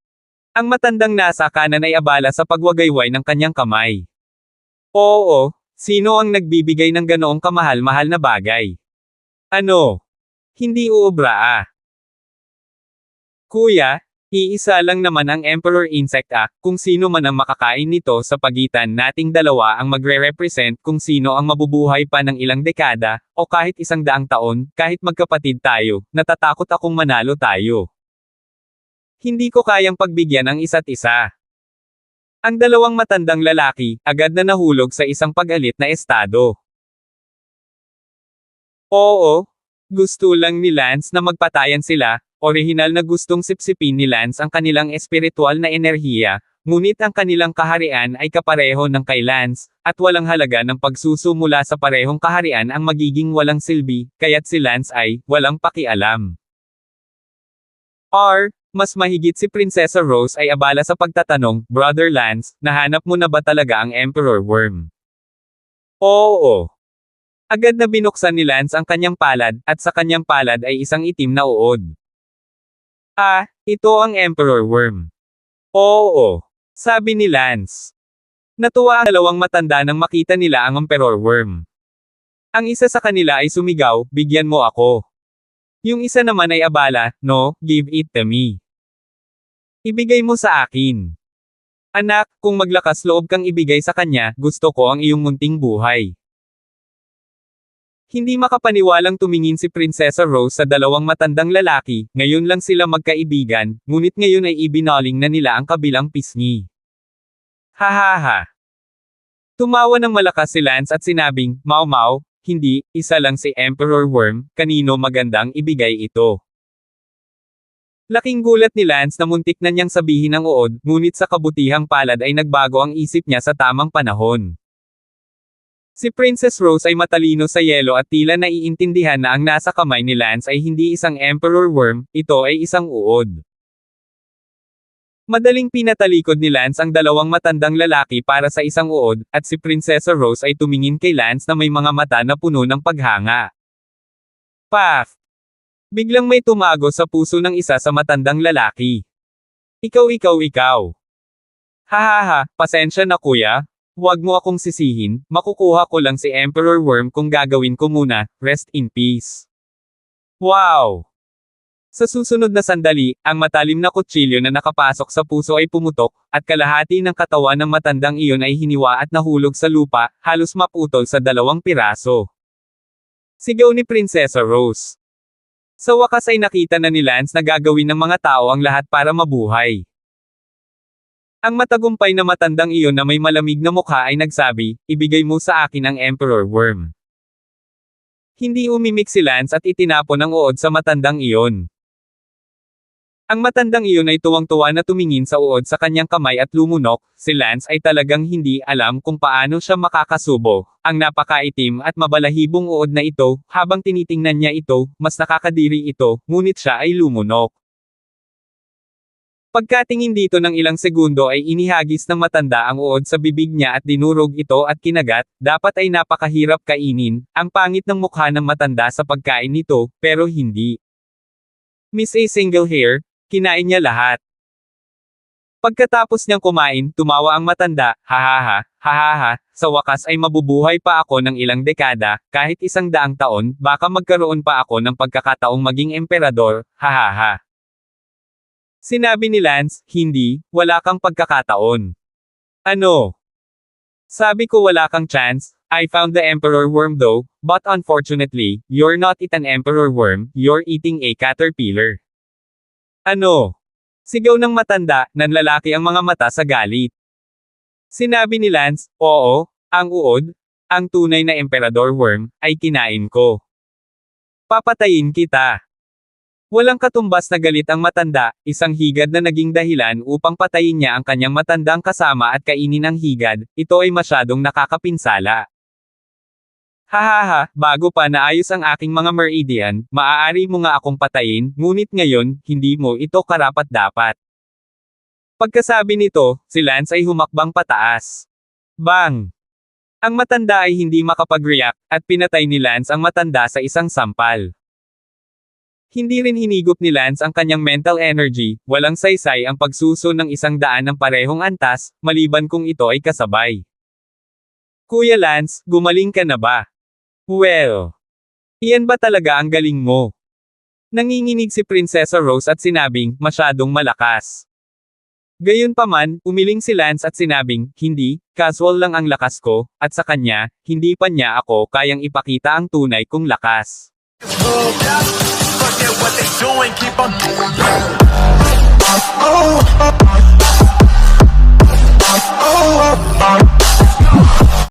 Ang matandang nasa kanan ay abala sa pagwagayway ng kanyang kamay. Oo. Sino ang nagbibigay ng ganoong kamahal-mahal na bagay? Ano? Hindi uubra. Kuya, iisa lang naman ang Emperor Insect kung sino man ang makakain nito sa pagitan nating dalawa ang magre-represent kung sino ang mabubuhay pa ng ilang dekada, o kahit 100 taon, kahit magkapatid tayo, natatakot akong manalo tayo. Hindi ko kayang pagbigyan ang isa't isa. Ang 2 matandang lalaki, agad na nahulog sa isang pag-alit na estado. Oo. Gusto lang ni Lance na magpatayan sila, orihinal na gustong sipsipin ni Lance ang kanilang espiritual na enerhiya, ngunit ang kanilang kaharian ay kapareho ng kay Lance, at walang halaga ng pagsuso mula sa parehong kaharian ang magiging walang silbi, kaya't si Lance ay walang pakialam. Mas mahigit si Prinsesa Rose ay abala sa pagtatanong, Brother Lance, nahanap mo na ba talaga ang Emperor Worm? Oo. Agad na binuksan ni Lance ang kanyang palad, at sa kanyang palad ay isang itim na uod. Ito ang Emperor Worm. Oo. Sabi ni Lance. Natuwa ang dalawang matanda nang makita nila ang Emperor Worm. Ang isa sa kanila ay sumigaw, bigyan mo ako. Yung isa naman ay abala, no, give it to me. Ibigay mo sa akin. Anak, kung maglakas loob kang ibigay sa kanya, gusto ko ang iyong munting buhay. Hindi makapaniwalang tumingin si Prinsesa Rose sa dalawang matandang lalaki, ngayon lang sila magkaibigan, ngunit ngayon ay ibinaling na nila ang kabilang pisngi. Hahaha. Tumawa ng malakas si Lance at sinabing, Mau, hindi, isa lang si Emperor Worm, kanino magandang ibigay ito. Laking gulat ni Lance na muntik na niyang sabihin ang uod, ngunit sa kabutihang palad ay nagbago ang isip niya sa tamang panahon. Si Princess Rose ay matalino sa yelo at tila naiintindihan na ang nasa kamay ni Lance ay hindi isang Emperor Worm, ito ay isang uod. Madaling pinatalikod ni Lance ang dalawang matandang lalaki para sa isang uod, at si Prinsesa Rose ay tumingin kay Lance na may mga mata na puno ng paghanga. Paf! Biglang may tumago sa puso ng isa sa matandang lalaki. Ikaw. Hahaha, pasensya na kuya. Huwag mo akong sisihin, makukuha ko lang si Emperor Worm kung gagawin ko muna, rest in peace. Wow! Sa susunod na sandali, ang matalim na kutsilyo na nakapasok sa puso ay pumutok, at kalahati ng katawan ng matandang iyon ay hiniwa at nahulog sa lupa, halos maputol sa 2 piraso. Sigaw ni Prinsesa Rose. Sa wakas ay nakita na ni Lance na gagawin ng mga tao ang lahat para mabuhay. Ang matagumpay na matandang iyon na may malamig na mukha ay nagsabi, ibigay mo sa akin ang Emperor Worm. Hindi umimik si Lance at itinapon ang uod sa matandang iyon. Ang matandang iyon ay tuwang-tuwa na tumingin sa uod sa kanyang kamay at lumunok, si Lance ay talagang hindi alam kung paano siya makakasubo. Ang napakaitim at mabalahibong uod na ito, habang tinitingnan niya ito, mas nakakadiri ito, ngunit siya ay lumunok. Pagkatingin dito ng ilang segundo ay inihagis ng matanda ang uod sa bibig niya at dinurog ito at kinagat, dapat ay napakahirap kainin, ang pangit ng mukha ng matanda sa pagkain nito, pero hindi. Miss a single hair, kinain niya lahat. Pagkatapos niyang kumain, tumawa ang matanda, hahaha, sa wakas ay mabubuhay pa ako ng ilang dekada, kahit 100 taon, baka magkaroon pa ako ng pagkakataong maging emperador, hahaha. Sinabi ni Lance, hindi, wala kang pagkakataon. Ano? Sabi ko wala kang chance, I found the Emperor Worm though, but unfortunately, you're not an Emperor Worm, you're eating a caterpillar. Ano? Sigaw ng matanda, nanlalaki ang mga mata sa galit. Sinabi ni Lance, oo, ang uod, ang tunay na Emperador Worm, ay kinain ko. Papatayin kita. Walang katumbas na galit ang matanda, isang higad na naging dahilan upang patayin niya ang kanyang matandang kasama at kainin ang higad, ito ay masyadong nakakapinsala. Hahaha, bago pa naayos ang aking mga meridian, maaari mo nga akong patayin, ngunit ngayon, hindi mo ito karapat-dapat. Pagkasabi nito, si Lance ay humakbang pataas. Bang! Ang matanda ay hindi makapag-react, at pinatay ni Lance ang matanda sa isang sampal. Hindi rin hinigop ni Lance ang kanyang mental energy, walang saysay ang pagsuso ng 100 ng parehong antas, maliban kung ito ay kasabay. Kuya Lance, gumaling ka na ba? Well, iyan ba talaga ang galing mo? Nanginginig si Prinsesa Rose at sinabing, masyadong malakas. Gayunpaman, umiling si Lance at sinabing, hindi, casual lang ang lakas ko, at sa kanya, hindi pa niya ako kayang ipakita ang tunay kong lakas. Oh,